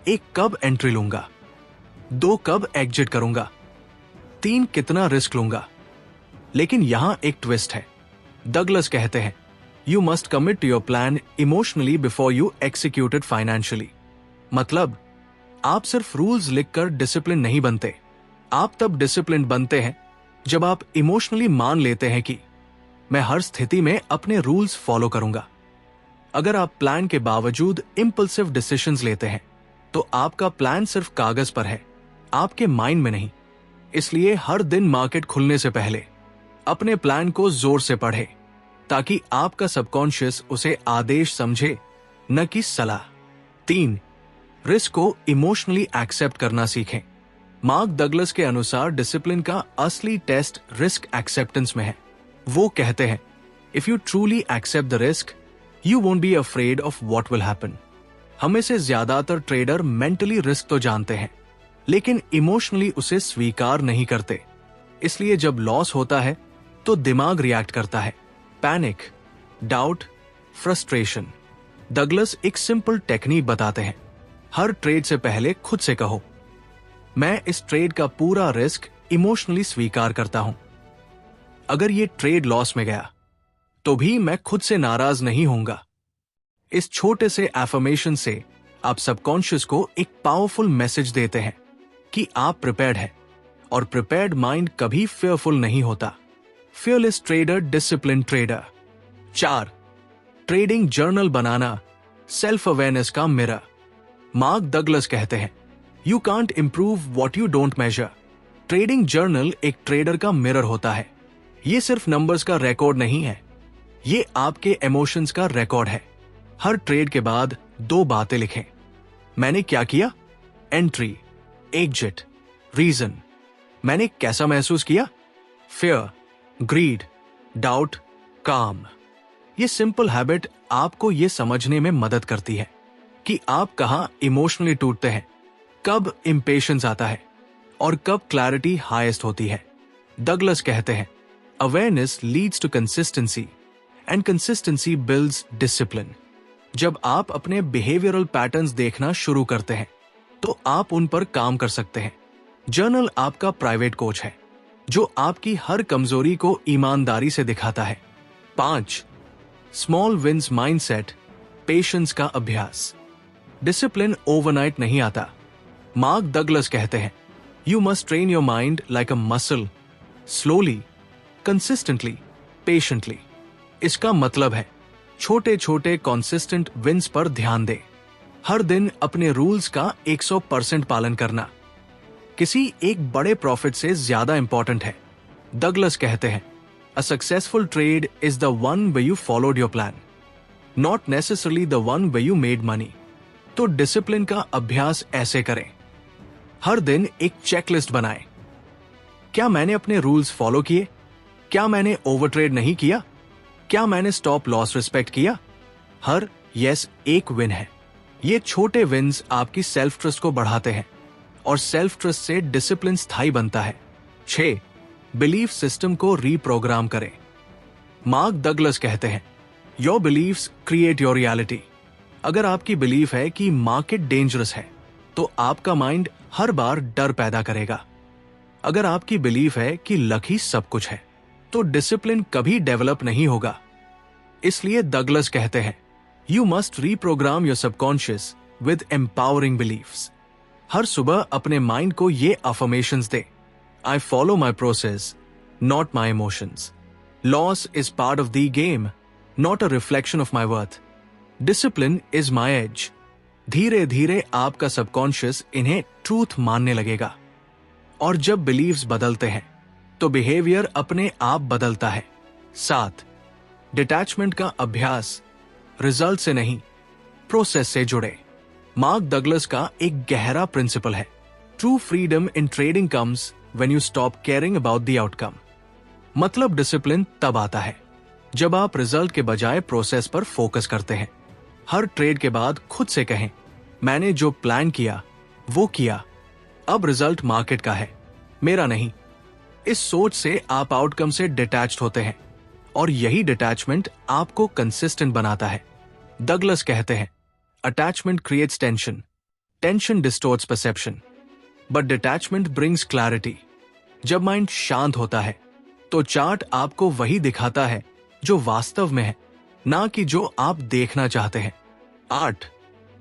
1. कब एंट्री लूंगा, 2. कब एग्जिट करूंगा, 3. कितना रिस्क लूंगा। लेकिन यहां एक ट्विस्ट है। डगलस कहते हैं, you must commit to your plan emotionally before you execute it financially. मतलब आप सिर्फ रूल्स लिखकर डिसिप्लिन नहीं बनते। आप तब डिसिप्लिन बनते हैं जब आप इमोशनली मान लेते हैं कि मैं हर स्थिति में अपने रूल्स फॉलो करूंगा। अगर आप प्लान के बावजूद इंपल्सिव डिसीजंस लेते हैं तो आपका प्लान सिर्फ कागज पर है, आपके माइंड में नहीं। इसलिए हर दिन मार्केट खुलने से पहले अपने प्लान को जोर से पढ़ें ताकि आपका सबकॉन्शियस उसे आदेश समझे, न कि सलाह। 3. रिस्क को इमोशनली एक्सेप्ट करना सीखें। मार्क डगलस के अनुसार डिसिप्लिन का असली टेस्ट रिस्क एक्सेप्टेंस में है। वो कहते हैं, if you truly accept the risk you won't be afraid of what will happen. हमें से ज्यादातर ट्रेडर मेंटली रिस्क तो जानते हैं लेकिन इमोशनली उसे स्वीकार नहीं करते। इसलिए जब लॉस होता है तो दिमाग रिएक्ट करता है, पैनिक, डाउट, फ्रस्ट्रेशन। डगलस एक सिंपल टेक्निक बताते हैं, हर ट्रेड से पहले खुद से कहो, मैं इस ट्रेड का पूरा रिस्क इमोशनली स्वीकार करता हूं। अगर ये ट्रेड लॉस में गया तो भी मैं खुद से नाराज नहीं होऊंगा। इस छोटे से एफर्मेशन से आप सबकॉन्शियस को एक पावरफुल मैसेज देते हैं कि आप प्रिपेयर्ड हैं, और प्रिपेयर्ड माइंड कभी फियरफुल नहीं होता। Fearless trader, discipline trader. 4. Trading journal बनाना सेल्फ अवेयरनेस का मिरर। मार्क डगलस कहते हैं, you can't improve what you don't measure. Trading journal एक ट्रेडर का मिरर होता है। ये सिर्फ नंबर्स का रिकॉर्ड नहीं है, ये आपके इमोशंस का रिकॉर्ड है। हर ट्रेड के बाद 2 बातें लिखें, मैंने क्या किया, एंट्री, एग्जिट, रीजन। मैंने कैसा महसूस किया, फियर, ग्रीड, डाउट, काम। ये सिंपल हैबिट आपको ये समझने में मदद करती है कि आप कहां इमोशनली टूटते हैं, कब इंपेशेंस आता है और कब क्लैरिटी हाईएस्ट होती है। डगलस कहते हैं, awareness leads to consistency and consistency builds discipline. जब आप अपने बिहेवियरल पैटर्न्स देखना शुरू करते हैं तो आप उन पर काम कर सकते हैं। जर्नल आपका प्राइवेट कोच है जो आपकी हर कमजोरी को ईमानदारी से दिखाता है। 5. स्मॉल विंस माइंडसेट, पेशेंस का अभ्यास। डिसिप्लिन ओवरनाइट नहीं आता, मार्क डगलस कहते हैं, you must train your mind like a muscle, slowly, consistently, patiently. इसका मतलब है छोटे छोटे कॉन्सिस्टेंट विंस पर ध्यान दे। हर दिन अपने रूल्स का 100% पालन करना किसी एक बड़े प्रॉफिट से ज्यादा इंपॉर्टेंट है। डगलस कहते हैं, a successful trade is the one way you followed your plan, not necessarily the one way you made money. तो डिसिप्लिन का अभ्यास ऐसे करें, हर दिन एक चेकलिस्ट बनाएं। क्या मैंने अपने रूल्स फॉलो किए? क्या मैंने ओवरट्रेड नहीं किया? क्या मैंने स्टॉप लॉस रिस्पेक्ट किया? हर यस एक विन है। ये छोटे विन्स आपकी सेल्फ ट्रस्ट को बढ़ाते हैं और सेल्फ ट्रस्ट से डिसिप्लिन स्थायी बनता है। 6. बिलीफ सिस्टम को रीप्रोग्राम करें। मार्क डगलस कहते हैं, your beliefs create your reality. अगर आपकी बिलीफ है कि मार्केट डेंजरस है तो आपका माइंड हर बार डर पैदा करेगा। अगर आपकी बिलीफ है कि लक ही सब कुछ है तो डिसिप्लिन कभी डेवलप नहीं होगा। इसलिए डगलस कहते हैं, you must reprogram your subconscious with empowering beliefs. हर सुबह अपने माइंड को ये अफर्मेशंस दे, I follow my process, not my emotions. Loss is part of the game, not a reflection of my worth. Discipline is my edge. धीरे धीरे आपका subconscious इन्हें ट्रूथ मानने लगेगा और जब बिलीव्स बदलते हैं तो बिहेवियर अपने आप बदलता है। 7. डिटैचमेंट का अभ्यास, रिजल्ट से नहीं प्रोसेस से जुड़े। मार्क डगलस का एक गहरा प्रिंसिपल है, true freedom in trading comes when you stop caring about the outcome. मतलब डिसिप्लिन तब आता है जब आप रिजल्ट के बजाय प्रोसेस पर फोकस करते हैं। हर ट्रेड के बाद खुद से कहें, मैंने जो प्लान किया वो किया, अब रिजल्ट मार्केट का है, मेरा नहीं। इस सोच से आप आउटकम से डिटैच्ड होते हैं और यही डिटैचमेंट आपको कंसिस्टेंट बनाता है। डगलस कहते हैं, attachment creates tension, tension distorts perception, but detachment brings clarity. जब माइंड शांत होता है तो चार्ट आपको वही दिखाता है जो वास्तव में है, ना कि जो आप देखना चाहते हैं। 8.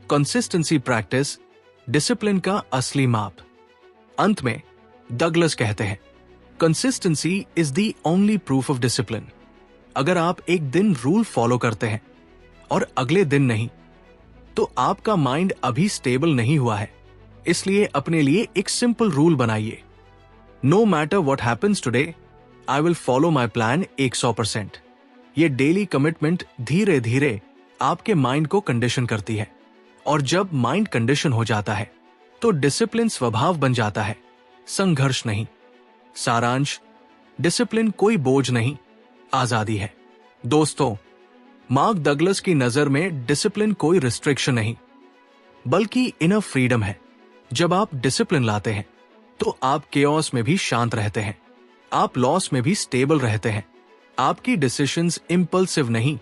कंसिस्टेंसी प्रैक्टिस, डिसिप्लिन का असली माप। अंत में डगलस कहते हैं, consistency is the only proof of discipline. अगर आप एक दिन रूल फॉलो करते हैं और अगले दिन नहीं, तो आपका माइंड अभी स्टेबल नहीं हुआ है। इसलिए अपने लिए एक सिंपल रूल बनाइए, no matter what happens today, I will follow my plan 100%। ये डेली कमिटमेंट धीरे धीरे आपके माइंड को कंडीशन करती है और जब माइंड कंडीशन हो जाता है तो डिसिप्लिन स्वभाव बन जाता है, संघर्ष नहीं। सारांश, डिसिप्लिन कोई बोझ नहीं, आजादी है। दोस्तों, मार्क डगलस की नजर में डिसिप्लिन कोई रिस्ट्रिक्शन नहीं बल्कि इनफ फ्रीडम है। जब आप डिसिप्लिन लाते हैं तो आप केओस में भी शांत रहते हैं, आप लॉस में भी स्टेबल रहते हैं। आपकी डिसीजंस इंपल्सिव नहीं,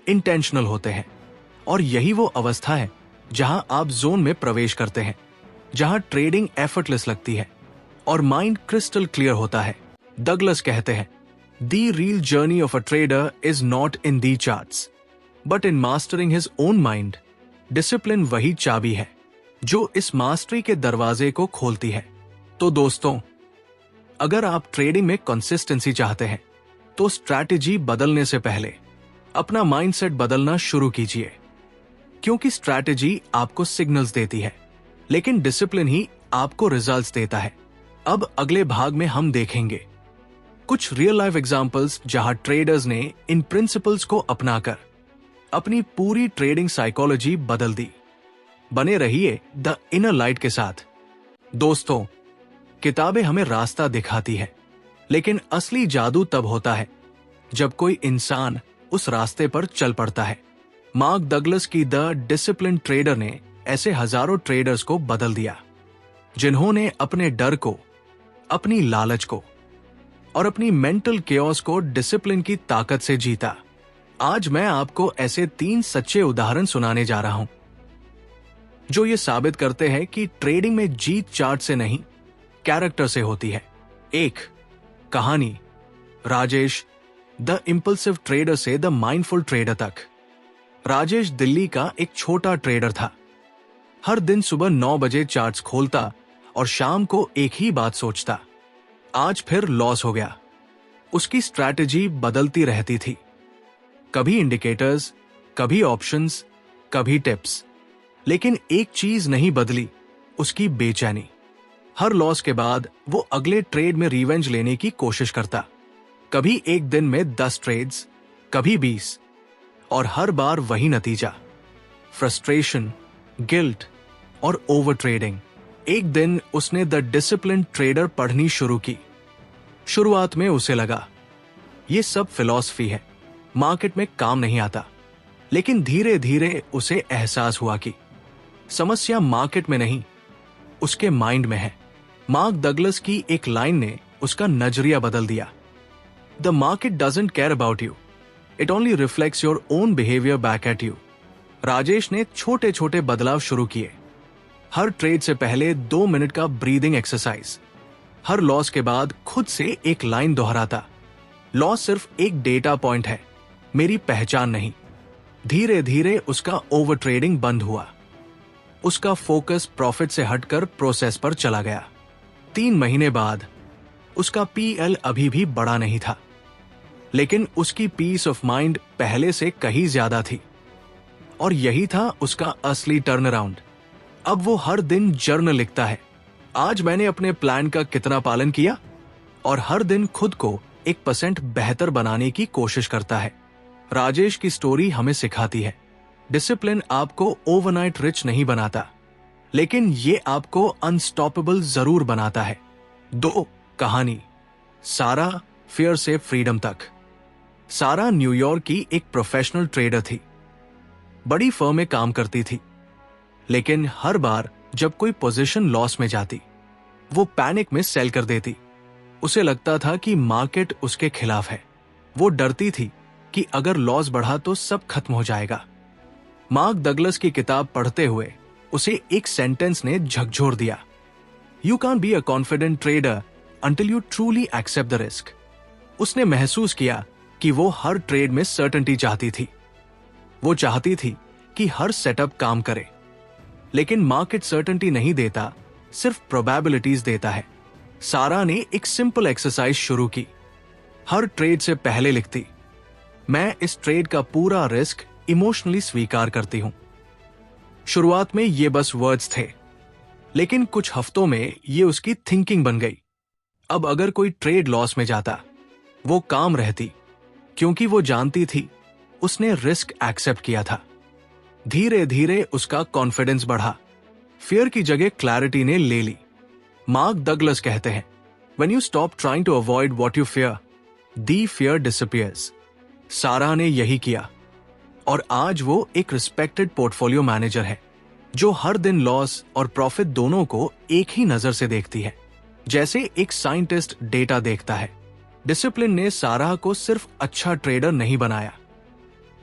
इंटेंशनल होते हैं और यही वो अवस्था है जहां आप जोन में प्रवेश करते हैं, जहां ट्रेडिंग एफर्टलेस लगती है और माइंड क्रिस्टल क्लियर होता है। डगलस कहते हैं, the real journey of a trader is not in the charts but in mastering his own mind. Discipline वही चाबी है जो इस मास्टरी के दरवाजे को खोलती है। तो दोस्तों, अगर आप ट्रेडिंग में कंसिस्टेंसी चाहते हैं तो स्ट्रैटेजी बदलने से पहले अपना माइंडसेट बदलना शुरू कीजिए, क्योंकि स्ट्रैटेजी आपको सिग्नल्स देती है लेकिन डिसिप्लिन ही आपको रिजल्ट्स देता है। अब अगले भाग में हम देखेंगे कुछ रियल लाइफ एग्जांपल्स जहां ट्रेडर्स ने इन प्रिंसिपल्स को अपनाकर अपनी पूरी ट्रेडिंग साइकोलॉजी बदल दी। बने रहिए द इनर लाइट के साथ। दोस्तों, किताबें हमें रास्ता दिखाती है, लेकिन असली जादू तब होता है जब कोई इंसान उस रास्ते पर चल पड़ता है। मार्क डगलस की द डिसिप्लिन ट्रेडर ने ऐसे हजारों ट्रेडर्स को बदल दिया जिन्होंने अपने डर को, अपनी लालच को और अपनी मेंटल केओस को डिसिप्लिन की ताकत से जीता। आज मैं आपको ऐसे 3 सच्चे उदाहरण सुनाने जा रहा हूं जो ये साबित करते हैं कि ट्रेडिंग में जीत चार्ट से नहीं, कैरेक्टर से होती है। 1. कहानी, राजेश द इंपल्सिव ट्रेडर से द माइंडफुल ट्रेडर तक। राजेश दिल्ली का एक छोटा ट्रेडर था। हर दिन सुबह 9 बजे चार्ट्स खोलता और शाम को एक ही बात सोचता। आज फिर लॉस हो गया। उसकी स्ट्रैटेजी बदलती रहती थी, कभी इंडिकेटर्स, कभी ऑप्शंस, कभी टिप्स, लेकिन एक चीज नहीं बदली, उसकी बेचैनी। हर लॉस के बाद वो अगले ट्रेड में रिवेंज लेने की कोशिश करता। कभी एक दिन में 10 ट्रेड्स, कभी 20, और हर बार वही नतीजा, फ्रस्ट्रेशन, गिल्ट और ओवर ट्रेडिंग। एक दिन उसने द डिसिप्लिन ट्रेडर पढ़नी शुरू की। शुरुआत में उसे लगा ये सब फिलॉसफी है, मार्केट में काम नहीं आता, लेकिन धीरे धीरे उसे एहसास हुआ कि समस्या मार्केट में नहीं, उसके माइंड में है। मार्क डगलस की एक लाइन ने उसका नजरिया बदल दिया। The market doesn't care about you, it only reflects your own behaviour back at you. Rajesh ने छोटे छोटे बदलाव शुरू किए। हर ट्रेड से पहले 2 मिनट का ब्रीदिंग एक्सरसाइज। हर लॉस के बाद खुद से एक लाइन दोहराता, लॉस सिर्फ एक डेटा पॉइंट है, मेरी पहचान नहीं। धीरे धीरे उसका ओवर ट्रेडिंग बंद हुआ। उसका फोकस प्रॉफिट से हटकर प्रोसेस पर चला गया। 3 महीने बाद उसका पीएल अभी भी बड़ा नहीं था, लेकिन उसकी पीस ऑफ माइंड पहले से कहीं ज्यादा थी। और यही था उसका असली टर्न अराउंड। अब वो हर दिन जर्नल लिखता है, आज मैंने अपने प्लान का कितना पालन किया, और हर दिन खुद को 1% बेहतर बनाने की कोशिश करता है। राजेश की स्टोरी हमें सिखाती है, डिसिप्लिन आपको ओवरनाइट रिच नहीं बनाता, लेकिन ये आपको अनस्टॉपेबल जरूर बनाता है। 2 कहानी, सारा फियर से फ्रीडम तक। सारा न्यूयॉर्क की एक प्रोफेशनल ट्रेडर थी, बड़ी फर्म में काम करती थी, लेकिन हर बार जब कोई पोजीशन लॉस में जाती, वो पैनिक में सेल कर देती। उसे लगता था कि मार्केट उसके खिलाफ है। वो डरती थी कि अगर लॉस बढ़ा तो सब खत्म हो जाएगा। मार्क डगलस की किताब पढ़ते हुए उसे एक सेंटेंस ने झकझोर दिया, you can be a confident trader until you truly accept the risk. उसने महसूस किया कि वो हर ट्रेड में सर्टेनिटी चाहती थी। वो चाहती थी कि हर सेटअप काम करे, लेकिन मार्केट सर्टेनिटी नहीं देता, सिर्फ प्रोबेबिलिटीज देता है। सारा ने एक सिंपल एक्सरसाइज शुरू की। हर ट्रेड से पहले लिखती, मैं इस ट्रेड का पूरा रिस्क इमोशनली स्वीकार करती हूं। शुरुआत में ये बस वर्ड्स थे, लेकिन कुछ हफ्तों में ये उसकी थिंकिंग बन गई। अब अगर कोई ट्रेड लॉस में जाता, वो काम रहती, क्योंकि वो जानती थी उसने रिस्क एक्सेप्ट किया था। धीरे धीरे उसका कॉन्फिडेंस बढ़ा, फियर की जगह क्लैरिटी ने ले ली। मार्क डगलस कहते हैं, when you stop trying to avoid what you fear, the fear disappears. Sara ने यही किया, और आज वो एक रिस्पेक्टेड पोर्टफोलियो मैनेजर है, जो हर दिन लॉस और प्रॉफिट दोनों को एक ही नजर से देखती है, जैसे एक साइंटिस्ट डेटा देखता है। डिसिप्लिन ने सारा को सिर्फ अच्छा ट्रेडर नहीं बनाया,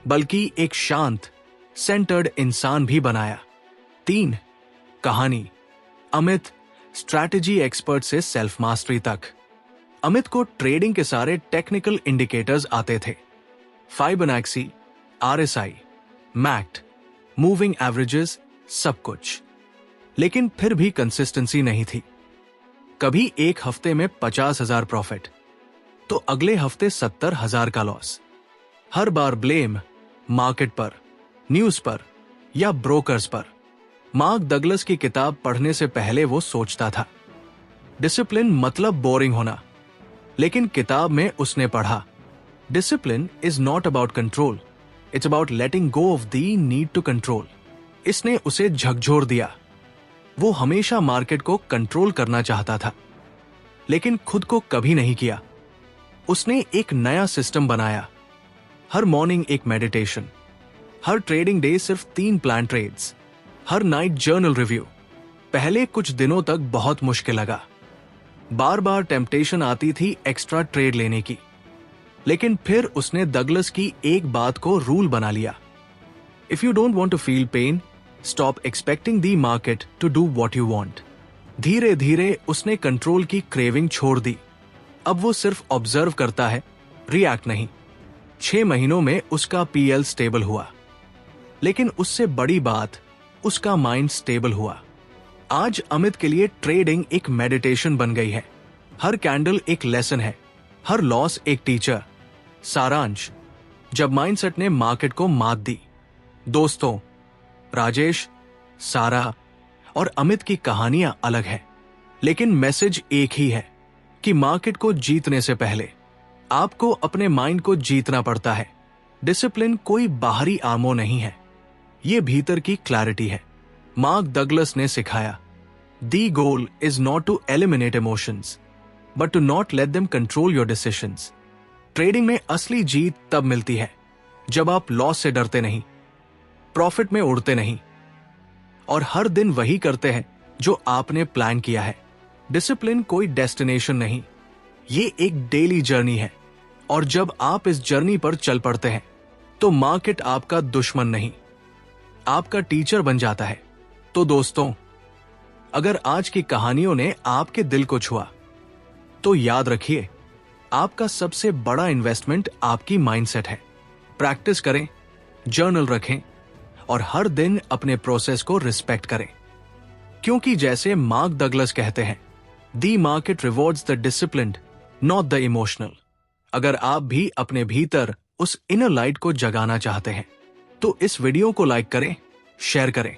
बल्कि एक शांत, सेंटर्ड इंसान भी बनाया। 3 कहानी, अमित, स्ट्रैटेजी एक्सपर्ट से सेल्फ मास्टरी तक। अमित को ट्रेडिंग के सारे टेक्निकल इंडिकेटर्स आते थे, फाइबोनैक्सी, आरएसआई, मैक्ट, मूविंग एवरेजेस, सब कुछ, लेकिन फिर भी कंसिस्टेंसी नहीं थी। कभी एक हफ्ते में 50,000 प्रॉफिट, तो अगले हफ्ते 70,000 का लॉस। हर बार ब्लेम मार्केट पर, न्यूज पर या ब्रोकर्स पर। मार्क डगलस की किताब पढ़ने से पहले वो सोचता था, डिसिप्लिन मतलब बोरिंग होना, लेकिन किताब में उसने पढ़ा, discipline is not about control, it's about letting go of the need to control. इसने उसे झकझोर दिया। वो हमेशा मार्केट को कंट्रोल करना चाहता था, लेकिन खुद को कभी नहीं किया। उसने एक नया सिस्टम बनाया, हर मॉर्निंग एक मेडिटेशन, हर ट्रेडिंग डे सिर्फ 3 प्लान ट्रेड्स, हर नाइट जर्नल रिव्यू। पहले कुछ दिनों तक बहुत मुश्किल लगा, बार बार टेम्पटेशन आती थी एक्स्ट्रा ट्रेड लेने की, लेकिन फिर उसने डगलस की एक बात को रूल बना लिया, if you don't want to feel pain, stop expecting the market to do what you want. धीरे धीरे उसने कंट्रोल की क्रेविंग छोड़ दी। अब वो सिर्फ ऑब्जर्व करता है, रिएक्ट नहीं। 6 महीनों में उसका पीएल स्टेबल हुआ, लेकिन उससे बड़ी बात, उसका माइंड स्टेबल हुआ। आज अमित के लिए ट्रेडिंग एक मेडिटेशन बन गई है। हर कैंडल एक लेसन है, हर लॉस एक टीचर। सारांश, जब माइंडसेट ने मार्केट को मात दी। दोस्तों, राजेश, सारा और अमित की कहानियां अलग है, लेकिन मैसेज एक ही है कि मार्केट को जीतने से पहले आपको अपने माइंड को जीतना पड़ता है। डिसिप्लिन कोई बाहरी आर्मो नहीं है, ये भीतर की क्लैरिटी है। मार्क डगलस ने सिखाया, the goal is not to eliminate emotions but to not let them control your decisions. Trading में असली जीत तब मिलती है जब आप लॉस से डरते नहीं, प्रॉफिट में उड़ते नहीं और हर दिन वही करते हैं जो आपने प्लान किया है। डिसिप्लिन कोई डेस्टिनेशन नहीं, ये एक डेली जर्नी है और जब आप इस जर्नी पर चल पड़ते हैं तो मार्केट आपका दुश्मन नहीं, आपका टीचर बन जाता है। तो दोस्तों, अगर आज की कहानियों ने आपके दिल को छुआ तो याद रखिए, आपका सबसे बड़ा इन्वेस्टमेंट आपकी माइंडसेट है। प्रैक्टिस करें, जर्नल रखें और हर दिन अपने प्रोसेस को रिस्पेक्ट करें, क्योंकि जैसे मार्क डगलस कहते हैं, दी market rewards the disciplined not the emotional. अगर आप भी अपने भीतर उस इनर लाइट को जगाना चाहते हैं तो इस वीडियो को लाइक करें, शेयर करें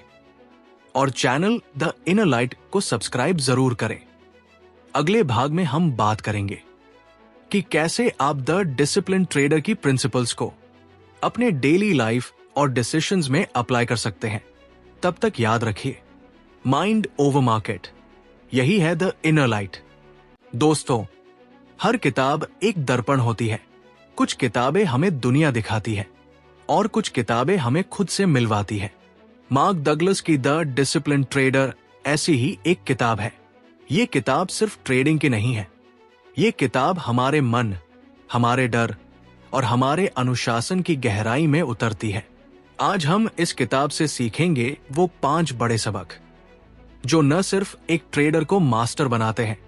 और चैनल द इनर लाइट को सब्सक्राइब जरूर करें। अगले भाग में हम बात करेंगे कि कैसे आप द डिसिप्लिन ट्रेडर की प्रिंसिपल्स को अपने डेली लाइफ और डिसीजंस में अप्लाई कर सकते हैं। तब तक याद रखिए, माइंड ओवर मार्केट, यही है द इनर लाइट। दोस्तों, हर किताब एक दर्पण होती है। कुछ किताबें हमें दुनिया दिखाती है और कुछ किताबें हमें खुद से मिलवाती है। मार्क डगलस की द डिसिप्लिन ट्रेडर ऐसी ही एक किताब है। ये किताब सिर्फ ट्रेडिंग की नहीं है, ये किताब हमारे मन, हमारे डर और हमारे अनुशासन की गहराई में उतरती है। आज हम इस किताब से सीखेंगे वो 5 बड़े सबक जो न सिर्फ एक ट्रेडर को मास्टर बनाते हैं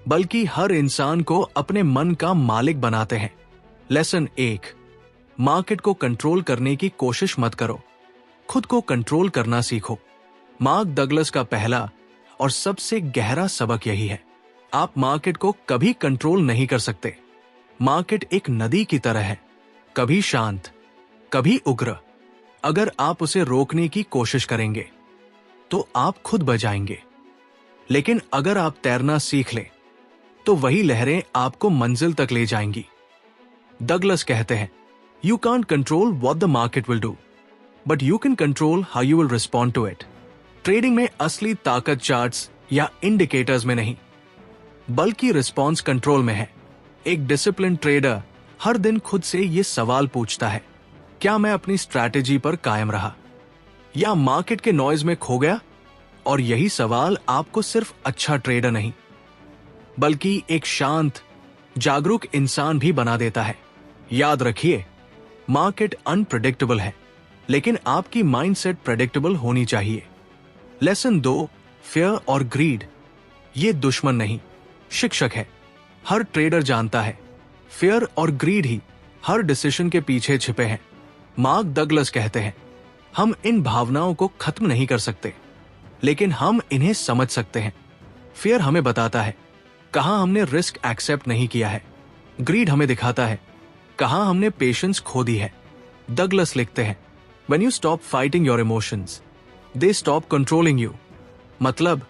बल्कि हर इंसान को अपने मन का मालिक बनाते हैं। लेसन 1, मार्केट को कंट्रोल करने की कोशिश मत करो, खुद को कंट्रोल करना सीखो। मार्क डगलस का पहला और सबसे गहरा सबक यही है, आप मार्केट को कभी कंट्रोल नहीं कर सकते। मार्केट एक नदी की तरह है, कभी शांत, कभी उग्र। अगर आप उसे रोकने की कोशिश करेंगे तो आप खुद बह जाएंगे, लेकिन अगर आप तैरना सीख लें तो वही लहरें आपको मंजिल तक ले जाएंगी। डगलस कहते हैं, you can't control what the market will do but you can control how you will respond to it. Trading में असली ताकत चार्ट्स या इंडिकेटर्स में नहीं बल्कि रिस्पॉन्स कंट्रोल में है। एक डिसिप्लिन ट्रेडर हर दिन खुद से ये सवाल पूछता है, क्या मैं अपनी स्ट्रैटेजी पर कायम रहा या मार्केट के नॉइज में खो गया? और यही सवाल आपको सिर्फ अच्छा ट्रेडर नहीं बल्कि एक शांत, जागरूक इंसान भी बना देता है। याद रखिए, मार्केट अनप्रेडिक्टेबल है, लेकिन आपकी माइंडसेट प्रेडिक्टेबल होनी चाहिए। लेसन 2, फियर और ग्रीड, ये दुश्मन नहीं, शिक्षक है। हर ट्रेडर जानता है, फियर और ग्रीड ही हर डिसीजन के पीछे छिपे हैं। मार्क डगलस कहते हैं, हम इन भावनाओं को खत्म नहीं कर सकते, लेकिन हम इन्हें समझ सकते हैं। फियर हमें बताता है कहां हमने रिस्क एक्सेप्ट नहीं किया है, ग्रीड हमें दिखाता है कहां हमने पेशेंस खो दी है। डगलस लिखते हैं, when you stop fighting your emotions they stop controlling you. मतलब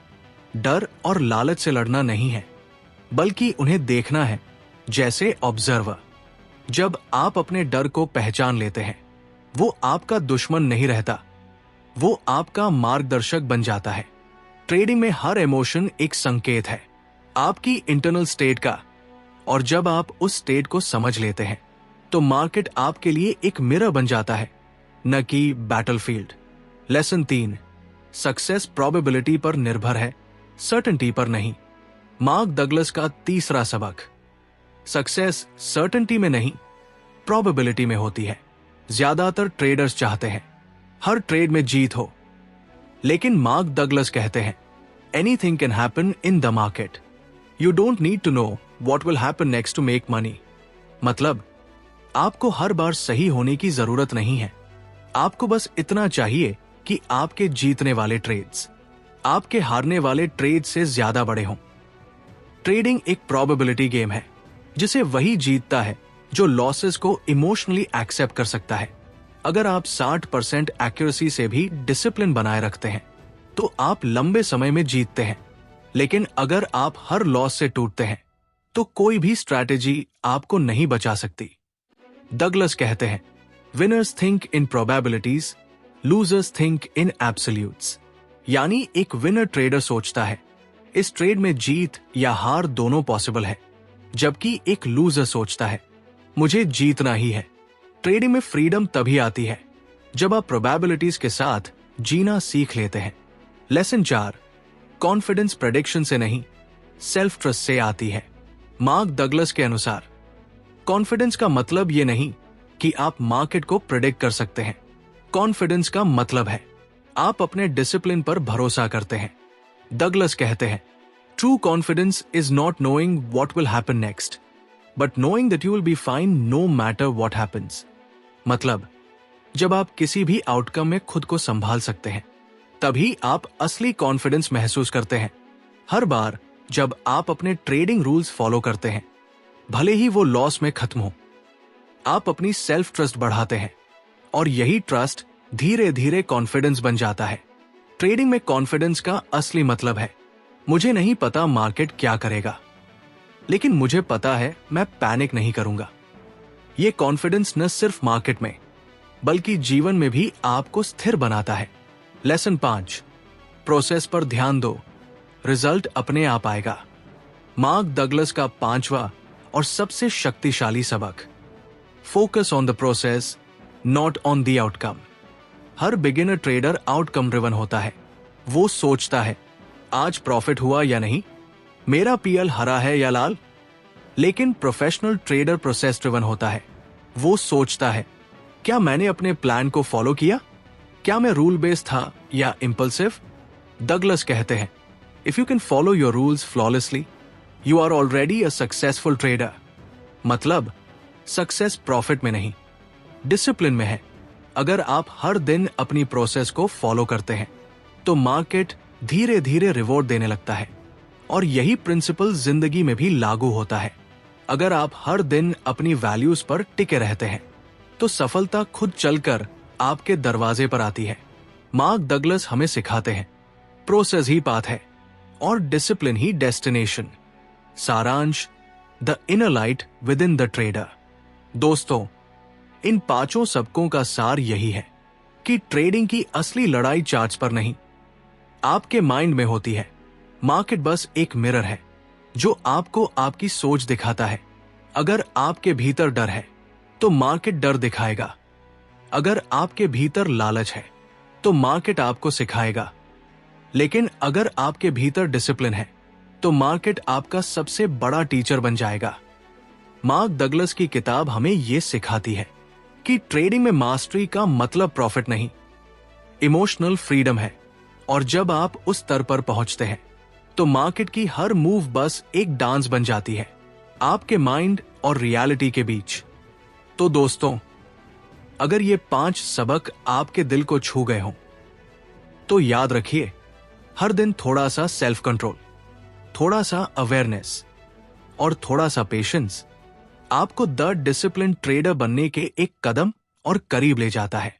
डर और लालच से लड़ना नहीं है बल्कि उन्हें देखना है जैसे ऑब्जर्वर। जब आप अपने डर को पहचान लेते हैं, वो आपका दुश्मन नहीं रहता, वो आपका मार्गदर्शक बन जाता है। ट्रेडिंग में हर इमोशन एक संकेत है आपकी इंटरनल स्टेट का, और जब आप उस स्टेट को समझ लेते हैं तो मार्केट आपके लिए एक मिरर बन जाता है, न कि बैटलफील्ड। लेसन 3, सक्सेस प्रोबेबिलिटी पर निर्भर है, सर्टेनिटी पर नहीं। मार्क डगलस का तीसरा सबक, सक्सेस सर्टेनिटी में नहीं, प्रोबेबिलिटी में होती है। ज्यादातर ट्रेडर्स चाहते हैं हर ट्रेड में जीत हो, लेकिन मार्क डगलस कहते हैं, anything can happen in the market, you don't need to know what will happen next to make money. मतलब आपको हर बार सही होने की जरूरत नहीं है, आपको बस इतना चाहिए कि आपके जीतने वाले ट्रेड्स आपके हारने वाले ट्रेड से ज्यादा बड़े हों। ट्रेडिंग एक प्रोबेबिलिटी गेम है जिसे वही जीतता है जो लॉसेस को इमोशनली एक्सेप्ट कर सकता है। अगर आप 60% एक्यूरेसी से भी डिसिप्लिन बनाए रखते हैं तो आप लंबे समय में जीतते हैं, लेकिन अगर आप हर लॉस से टूटते हैं तो कोई भी स्ट्रैटेजी आपको नहीं बचा सकती। डगलस कहते हैं, winners think in probabilities, losers think in absolutes. यानी एक विनर ट्रेडर सोचता है इस ट्रेड में जीत या हार दोनों पॉसिबल है, जबकि एक लूजर सोचता है मुझे जीतना ही है। ट्रेडिंग में फ्रीडम तभी आती है जब आप प्रोबेबिलिटीज के साथ जीना सीख लेते हैं। लेसन 4, कॉन्फिडेंस प्रेडिक्शन से नहीं, सेल्फ ट्रस्ट से आती है। मार्क डगलस के अनुसार कॉन्फिडेंस का मतलब ये नहीं कि आप मार्केट को प्रेडिक्ट कर सकते हैं। कॉन्फिडेंस का मतलब है आप अपने डिसिप्लिन पर भरोसा करते हैं। डगलस कहते हैं, true confidence is not knowing what will happen next, but knowing that you will be fine no matter what happens. मतलब जब आप किसी भी आउटकम में खुद को संभाल सकते हैं तभी आप असली कॉन्फिडेंस महसूस करते हैं। हर बार जब आप अपने ट्रेडिंग रूल्स फॉलो करते हैं, भले ही वो लॉस में खत्म हो, आप अपनी सेल्फ ट्रस्ट बढ़ाते हैं और यही ट्रस्ट धीरे धीरे कॉन्फिडेंस बन जाता है। ट्रेडिंग में कॉन्फिडेंस का असली मतलब है मुझे नहीं पता मार्केट क्या करेगा, लेकिन मुझे पता है मैं पैनिक नहीं करूंगा। ये कॉन्फिडेंस न सिर्फ मार्केट में बल्कि जीवन में भी आपको स्थिर बनाता है। लेसन 5, प्रोसेस पर ध्यान दो, रिजल्ट अपने आप आएगा। मार्क डगलस का 5वां और सबसे शक्तिशाली सबक, focus on the process not on the outcome. Her beginner trader outcome driven होता है। वो सोचता है आज प्रॉफिट हुआ या नहीं, मेरा पीएल हरा है या लाल। लेकिन प्रोफेशनल ट्रेडर प्रोसेस ड्रिवन होता है। वो सोचता है क्या मैंने अपने प्लान को फॉलो किया, क्या मैं रूल बेस्ड था या इम्पल्सिव। डगलस कहते हैं, if you can follow your rules flawlessly you are already a successful trader. मतलब सक्सेस प्रॉफिट में नहीं, डिसिप्लिन में है। अगर आप हर दिन अपनी प्रोसेस को फॉलो करते हैं तो मार्केट धीरे धीरे रिवॉर्ड देने लगता है, और यही प्रिंसिपल जिंदगी में भी लागू होता है। अगर आप हर दिन अपनी वैल्यूज पर टिके रहते हैं तो सफलता खुद चलकर आपके दरवाजे पर आती है। मार्क डगलस हमें सिखाते हैं प्रोसेस ही पाथ है और डिसिप्लिन ही डेस्टिनेशन। सारांश, the inner light with in the trader. दोस्तों, इन 5 सबकों का सार यही है कि ट्रेडिंग की असली लड़ाई चार्ट्स पर नहीं, आपके माइंड में होती है। मार्केट बस एक मिरर है जो आपको आपकी सोच दिखाता है। अगर आपके भीतर डर है तो मार्केट डर दिखाएगा। अगर आपके भीतर लालच है तो मार्केट आपको सिखाएगा। लेकिन अगर आपके भीतर डिसिप्लिन है तो मार्केट आपका सबसे बड़ा टीचर बन जाएगा। मार्क डगलस की किताब हमें यह सिखाती है कि ट्रेडिंग में मास्टरी का मतलब प्रॉफिट नहीं, इमोशनल फ्रीडम है। और जब आप उस स्तर पर पहुंचते हैं तो मार्केट की हर मूव बस एक डांस बन जाती है आपके माइंड और रियलिटी के बीच। तो दोस्तों, अगर ये 5 सबक आपके दिल को छू गए हों तो याद रखिए, हर दिन थोड़ा सा सेल्फ कंट्रोल, थोड़ा सा अवेयरनेस और थोड़ा सा पेशेंस आपको द डिसिप्लिन ट्रेडर बनने के एक कदम और करीब ले जाता है।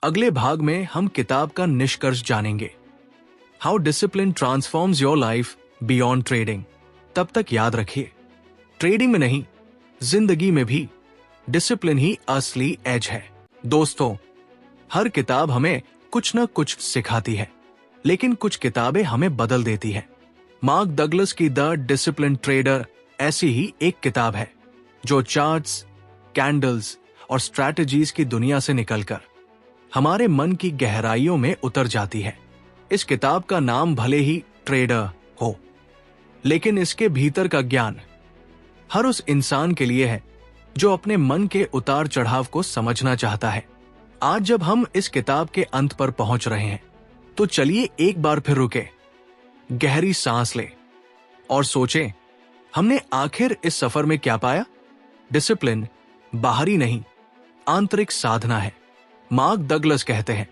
अगले भाग में हम किताब का निष्कर्ष जानेंगे, how discipline transforms your life beyond trading. तब तक याद रखिए, ट्रेडिंग में नहीं, जिंदगी में भी डिसिप्लिन ही असली एज है। दोस्तों, हर किताब हमें कुछ न कुछ सिखाती है, लेकिन कुछ किताबें हमें बदल देती हैं। मार्क डगलस की द डिसिप्लिन ट्रेडर ऐसी ही एक किताब है जो चार्ट्स, कैंडल्स और स्ट्रैटेजीज की दुनिया से निकलकर हमारे मन की गहराइयों में उतर जाती है। इस किताब का नाम भले ही ट्रेडर हो, लेकिन इसके भीतर का ज्ञान हर उस इंसान के लिए है जो अपने मन के उतार चढ़ाव को समझना चाहता है। आज जब हम इस किताब के अंत पर पहुंच रहे हैं तो चलिए एक बार फिर रुके, गहरी सांस लें और सोचें, हमने आखिर इस सफर में क्या पाया। डिसिप्लिन बाहरी नहीं, आंतरिक साधना है। मार्क डगलस कहते हैं,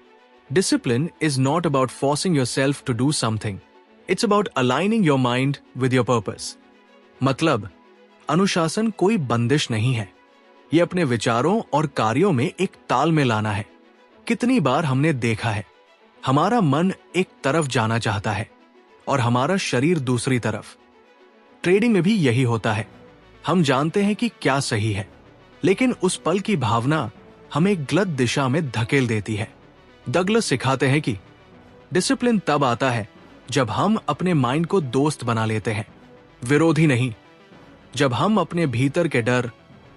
Discipline is not about forcing yourself to do something. It's about aligning your mind with your purpose. मतलब अनुशासन कोई बंदिश नहीं है, ये अपने विचारों और कार्यों में एक तालमेल लाना है। कितनी बार हमने देखा है, हमारा मन एक तरफ जाना चाहता है और हमारा शरीर दूसरी तरफ। ट्रेडिंग में भी यही होता है। हम जानते हैं कि क्या सही है, लेकिन उस पल की भावना हमें गलत दिशा में धकेल देती है। डगलस सिखाते हैं कि डिसिप्लिन तब आता है जब हम अपने माइंड को दोस्त बना लेते हैं, विरोधी नहीं। जब हम अपने भीतर के डर,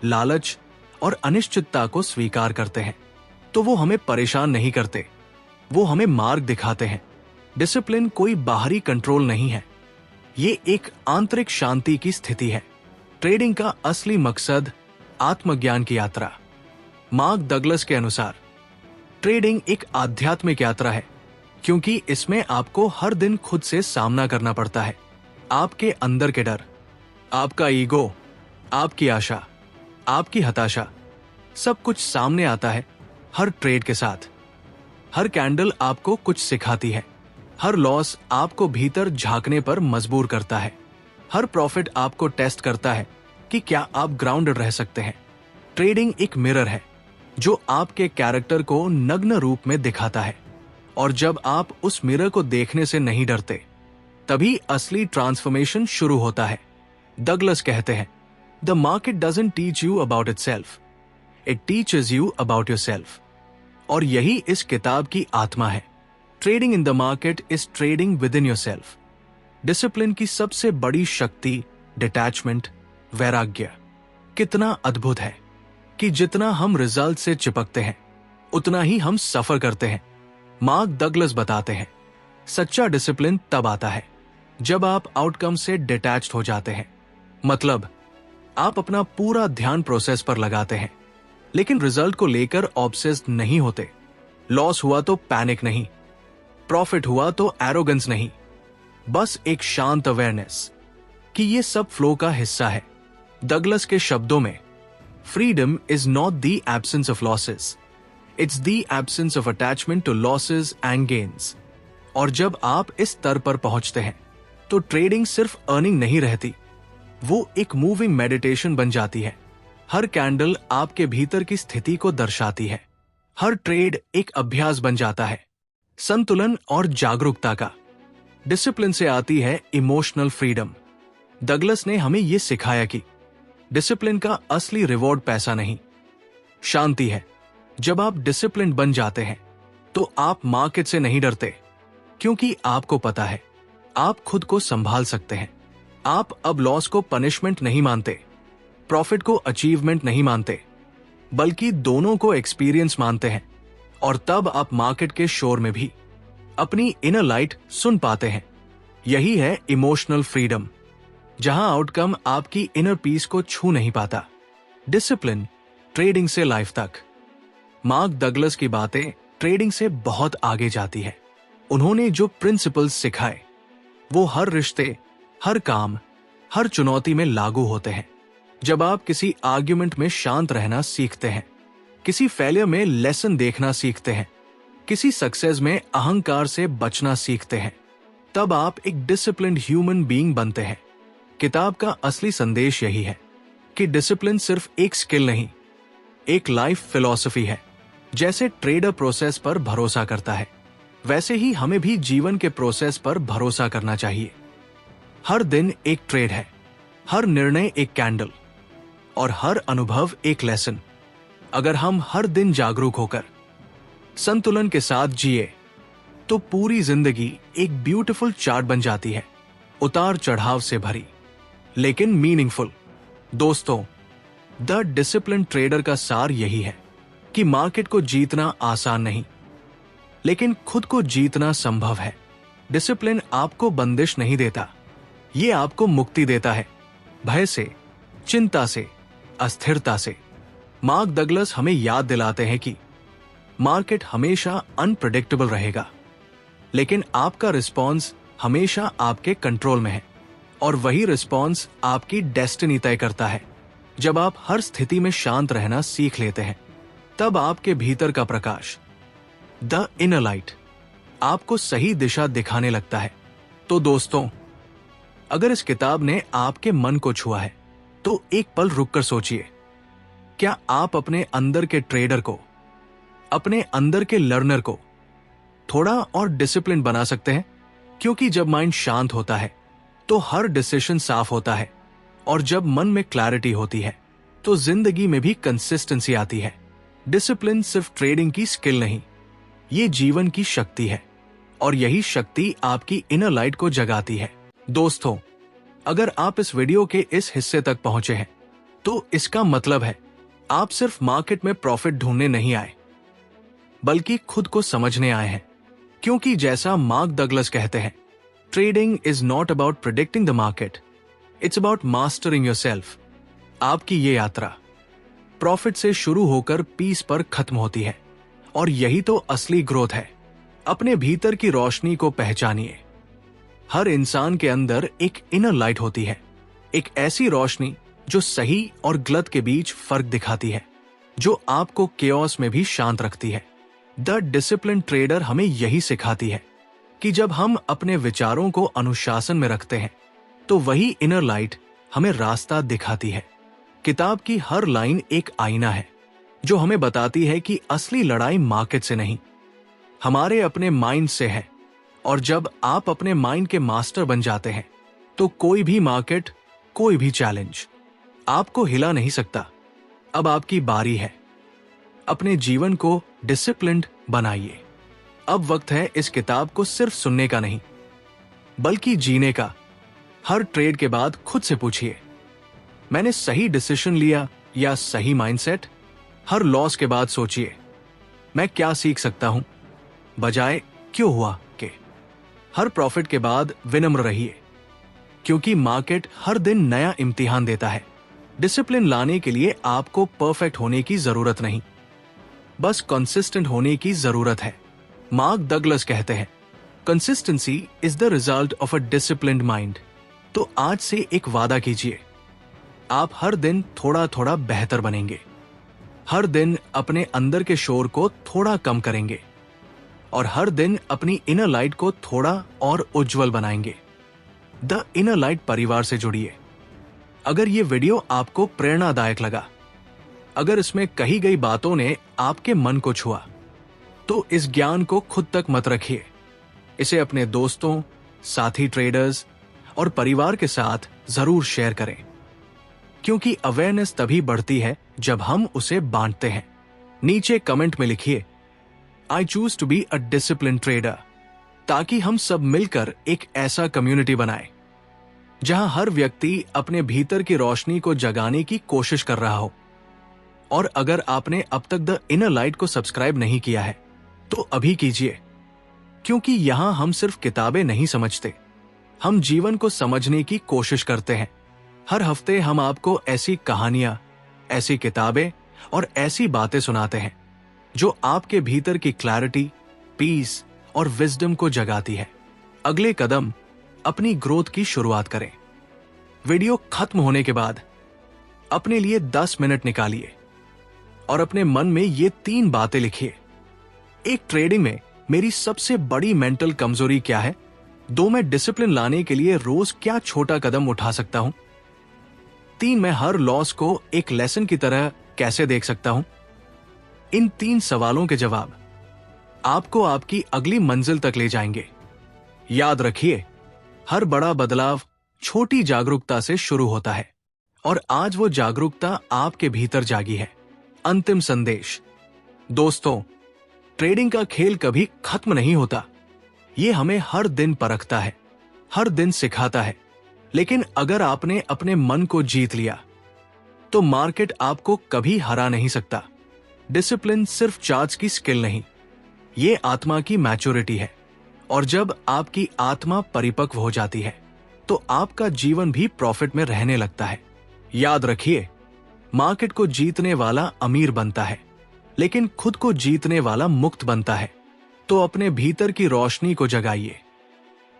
लालच और अनिश्चितता को स्वीकार करते हैं, तो वो हमें परेशान नहीं करते, वो हमें मार्ग दिखाते हैं। डिसिप्लिन कोई बाहरी कंट्रोल नहीं है, ये एक आंतरिक शांति की स्थिति है। ट्रेडिंग का असली मकसद आत्मज्ञान की यात्रा। मार्क डगलस के अनुसार ट्रेडिंग एक आध्यात्मिक यात्रा है, क्योंकि इसमें आपको हर दिन खुद से सामना करना पड़ता है। आपके अंदर के डर, आपका ईगो, आपकी आशा, आपकी हताशा, सब कुछ सामने आता है हर ट्रेड के साथ। हर कैंडल आपको कुछ सिखाती है, हर लॉस आपको भीतर झांकने पर मजबूर करता है, हर प्रॉफिट आपको टेस्ट करता है कि क्या आप ग्राउंडेड रह सकते हैं। ट्रेडिंग एक मिरर है जो आपके कैरेक्टर को नग्न रूप में दिखाता है, और जब आप उस मिरर को देखने से नहीं डरते, तभी असली ट्रांसफॉर्मेशन शुरू होता है। डगलस कहते हैं, the market doesn't teach you about itself, it teaches you about yourself. और यही इस किताब की आत्मा है। Trading in the market is trading with in yourself. Discipline की सबसे बड़ी शक्ति डिटैचमेंट, वैराग्य। कितना अद्भुत है कि जितना हम रिजल्ट से चिपकते हैं, उतना ही हम सफर करते हैं। मार्क डगलस बताते हैं, सच्चा डिसिप्लिन तब आता है जब आप आउटकम से डिटैच्ड हो जाते हैं। मतलब आप अपना पूरा ध्यान प्रोसेस पर लगाते हैं, लेकिन रिजल्ट को लेकर ऑब्सेस्ड नहीं होते। लॉस हुआ तो पैनिक नहीं, प्रॉफिट हुआ तो एरोगेंस नहीं, बस एक शांत अवेयरनेस कि ये सब फ्लो का हिस्सा है। डगलस के शब्दों में, freedom is not the absence of losses, it's the absence of attachment to losses and gains. और जब आप इस स्तर पर पहुंचते हैं, तो ट्रेडिंग सिर्फ अर्निंग नहीं रहती, वो एक मूविंग मेडिटेशन बन जाती है। हर कैंडल आपके भीतर की स्थिति को दर्शाती है, हर ट्रेड एक अभ्यास बन जाता है, संतुलन और जागरूकता का। डिसिप्लिन से आती है इमोशनल फ्रीडम। डगलस ने हमें यह सिखाया कि डिसिप्लिन का असली रिवॉर्ड पैसा नहीं, शांति है। जब आप डिसिप्लिन बन जाते हैं, तो आप मार्केट से नहीं डरते, क्योंकि आपको पता है आप खुद को संभाल सकते हैं। आप अब लॉस को पनिशमेंट नहीं मानते, प्रॉफिट को अचीवमेंट नहीं मानते, बल्कि दोनों को एक्सपीरियंस मानते हैं। और तब आप मार्केट के शोर में भी अपनी इनर लाइट सुन पाते हैं। यही है इमोशनल फ्रीडम, जहां आउटकम आपकी इनर पीस को छू नहीं पाता। डिसिप्लिन ट्रेडिंग से लाइफ तक। मार्क डगलस की बातें ट्रेडिंग से बहुत आगे जाती है। उन्होंने जो प्रिंसिपल्स सिखाए, वो हर रिश्ते, हर काम, हर चुनौती में लागू होते हैं। जब आप किसी आर्ग्यूमेंट में शांत रहना सीखते हैं, किसी फेलियर में लेसन देखना सीखते हैं, किसी सक्सेस में अहंकार से बचना सीखते हैं, तब आप एक डिसिप्लिन्ड ह्यूमन बीइंग बनते हैं। किताब का असली संदेश यही है कि डिसिप्लिन सिर्फ एक स्किल नहीं, एक लाइफ फिलॉसफी है। जैसे ट्रेडर प्रोसेस पर भरोसा करता है, वैसे ही हमें भी जीवन के प्रोसेस पर भरोसा करना चाहिए। हर दिन एक ट्रेड है, हर निर्णय एक कैंडल, और हर अनुभव एक लेसन। अगर हम हर दिन जागरूक होकर संतुलन के साथ जिए, तो पूरी जिंदगी एक ब्यूटीफुल चार्ट बन जाती है, उतार चढ़ाव से भरी, लेकिन मीनिंगफुल। दोस्तों, द डिसिप्लिन ट्रेडर का सार यही है कि मार्केट को जीतना आसान नहीं, लेकिन खुद को जीतना संभव है। डिसिप्लिन आपको बंदिश नहीं देता, ये आपको मुक्ति देता है, भय से, चिंता से, अस्थिरता से। मार्क डगलस हमें याद दिलाते हैं कि मार्केट हमेशा अनप्रेडिक्टेबल रहेगा, लेकिन आपका रिस्पॉन्स हमेशा आपके कंट्रोल में है, और वही रिस्पॉन्स आपकी डेस्टिनी तय करता है। जब आप हर स्थिति में शांत रहना सीख लेते हैं, तब आपके भीतर का प्रकाश, द इनर लाइट आपको सही दिशा दिखाने लगता है। तो दोस्तों, अगर इस किताब ने आपके मन को छुआ है तो एक पल रुककर सोचिए, क्या आप अपने अंदर के ट्रेडर को, अपने अंदर के लर्नर को थोड़ा और डिसिप्लिन बना सकते हैं? क्योंकि जब माइंड शांत होता है तो हर डिसीजन साफ होता है, और जब मन में क्लैरिटी होती है तो जिंदगी में भी कंसिस्टेंसी आती है। डिसिप्लिन सिर्फ ट्रेडिंग की स्किल नहीं, ये जीवन की शक्ति है, और यही शक्ति आपकी इनर लाइट को जगाती है। दोस्तों, अगर आप इस वीडियो के इस हिस्से तक पहुंचे हैं तो इसका मतलब है आप सिर्फ मार्केट में प्रॉफिट ढूंढने नहीं आए, बल्कि खुद को समझने आए हैं। क्योंकि जैसा मार्क डगलस कहते हैं, trading is not about predicting the market, it's about mastering yourself. आपकी ये यात्रा प्रॉफिट से शुरू होकर पीस पर खत्म होती है, और यही तो असली ग्रोथ है। अपने भीतर की रोशनी को पहचानिए। हर इंसान के अंदर एक इनर लाइट होती है, एक ऐसी रोशनी जो सही और गलत के बीच फर्क दिखाती है, जो आपको केओस में भी शांत रखती है। द डिसिप्लिन ट्रेडर हमें यही सिखाती है कि जब हम अपने विचारों को अनुशासन में रखते हैं तो वही इनर लाइट हमें रास्ता दिखाती है। किताब की हर लाइन एक आईना है जो हमें बताती है कि असली लड़ाई मार्केट से नहीं, हमारे अपने माइंड से है। और जब आप अपने माइंड के मास्टर बन जाते हैं तो कोई भी मार्केट, कोई भी चैलेंज आपको हिला नहीं सकता। अब आपकी बारी है। अपने जीवन को डिसिप्लिन्ड बनाइए। अब वक्त है इस किताब को सिर्फ सुनने का नहीं, बल्कि जीने का। हर ट्रेड के बाद खुद से पूछिए, मैंने सही डिसीजन लिया या सही माइंडसेट? हर लॉस के बाद सोचिए, मैं क्या सीख सकता हूं, बजाय क्यों हुआ के। हर प्रॉफिट के बाद विनम्र रहिए, क्योंकि मार्केट हर दिन नया इम्तिहान देता है। डिसिप्लिन लाने के लिए आपको परफेक्ट होने की जरूरत नहीं, बस कंसिस्टेंट होने की जरूरत है। मार्क डगलस कहते हैं, consistency is the result of a disciplined mind. तो आज से एक वादा कीजिए, आप हर दिन थोड़ा थोड़ा बेहतर बनेंगे। हर दिन अपने अंदर के शोर को थोड़ा कम करेंगे, और हर दिन अपनी इनर लाइट को थोड़ा और उज्जवल बनाएंगे। द इनर लाइट परिवार से जुड़िए। अगर ये वीडियो आपको प्रेरणादायक लगा, अगर इसमें कही गई बातों ने आपके मन को छुआ, तो इस ज्ञान को खुद तक मत रखिए। इसे अपने दोस्तों, साथी ट्रेडर्स और परिवार के साथ जरूर शेयर करें, क्योंकि अवेयरनेस तभी बढ़ती है जब हम उसे बांटते हैं। नीचे कमेंट में लिखिए, I choose to be a discipline trader, ताकि हम सब मिलकर एक ऐसा कम्युनिटी बनाएं जहां हर व्यक्ति अपने भीतर की रोशनी को जगाने की कोशिश कर रहा हो। और अगर आपने अब तक द इनर लाइट को सब्सक्राइब नहीं किया है तो अभी कीजिए, क्योंकि यहां हम सिर्फ किताबें नहीं समझते, हम जीवन को समझने की कोशिश करते हैं। हर हफ्ते हम आपको ऐसी कहानियां, ऐसी किताबें और ऐसी बातें सुनाते हैं जो आपके भीतर की क्लैरिटी, पीस और विजडम को जगाती है। अगले कदम अपनी ग्रोथ की शुरुआत करें। वीडियो खत्म होने के बाद अपने लिए 10 मिनट निकालिए और अपने मन में ये 3 बातें लिखिए। एक, ट्रेडिंग में मेरी सबसे बड़ी मेंटल कमजोरी क्या है? 2, मैं डिसिप्लिन लाने के लिए रोज क्या छोटा कदम उठा सकता हूं? 3, मैं हर लॉस को एक लेसन की तरह कैसे देख सकता हूं? इन 3 सवालों के जवाब आपको आपकी अगली मंजिल तक ले जाएंगे। याद रखिए, हर बड़ा बदलाव छोटी जागरूकता से शुरू होता है, और आज वो जागरूकता आपके भीतर जागी है। अंतिम संदेश, दोस्तों, ट्रेडिंग का खेल कभी खत्म नहीं होता। ये हमें हर दिन परखता है, हर दिन सिखाता है। लेकिन अगर आपने अपने मन को जीत लिया तो मार्केट आपको कभी हरा नहीं सकता। डिसिप्लिन सिर्फ चार्ज की स्किल नहीं, ये आत्मा की मैच्योरिटी है, और जब आपकी आत्मा परिपक्व हो जाती है तो आपका जीवन भी प्रॉफिट में रहने लगता है। याद रखिए, मार्केट को जीतने वाला अमीर बनता है, लेकिन खुद को जीतने वाला मुक्त बनता है। तो अपने भीतर की रोशनी को जगाइए,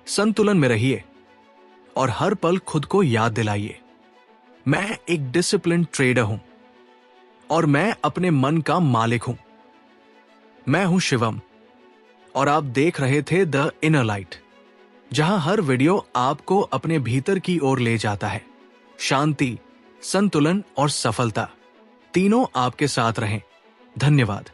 संतुलन में रहिए और हर पल खुद को याद दिलाइए, मैं एक डिसिप्लिन ट्रेडर हूं और मैं अपने मन का मालिक हूं। मैं हूं शिवम, और आप देख रहे थे द इनर लाइट, जहां हर वीडियो आपको अपने भीतर की ओर ले जाता है। शांति, संतुलन और सफलता तीनों आपके साथ रहें। धन्यवाद।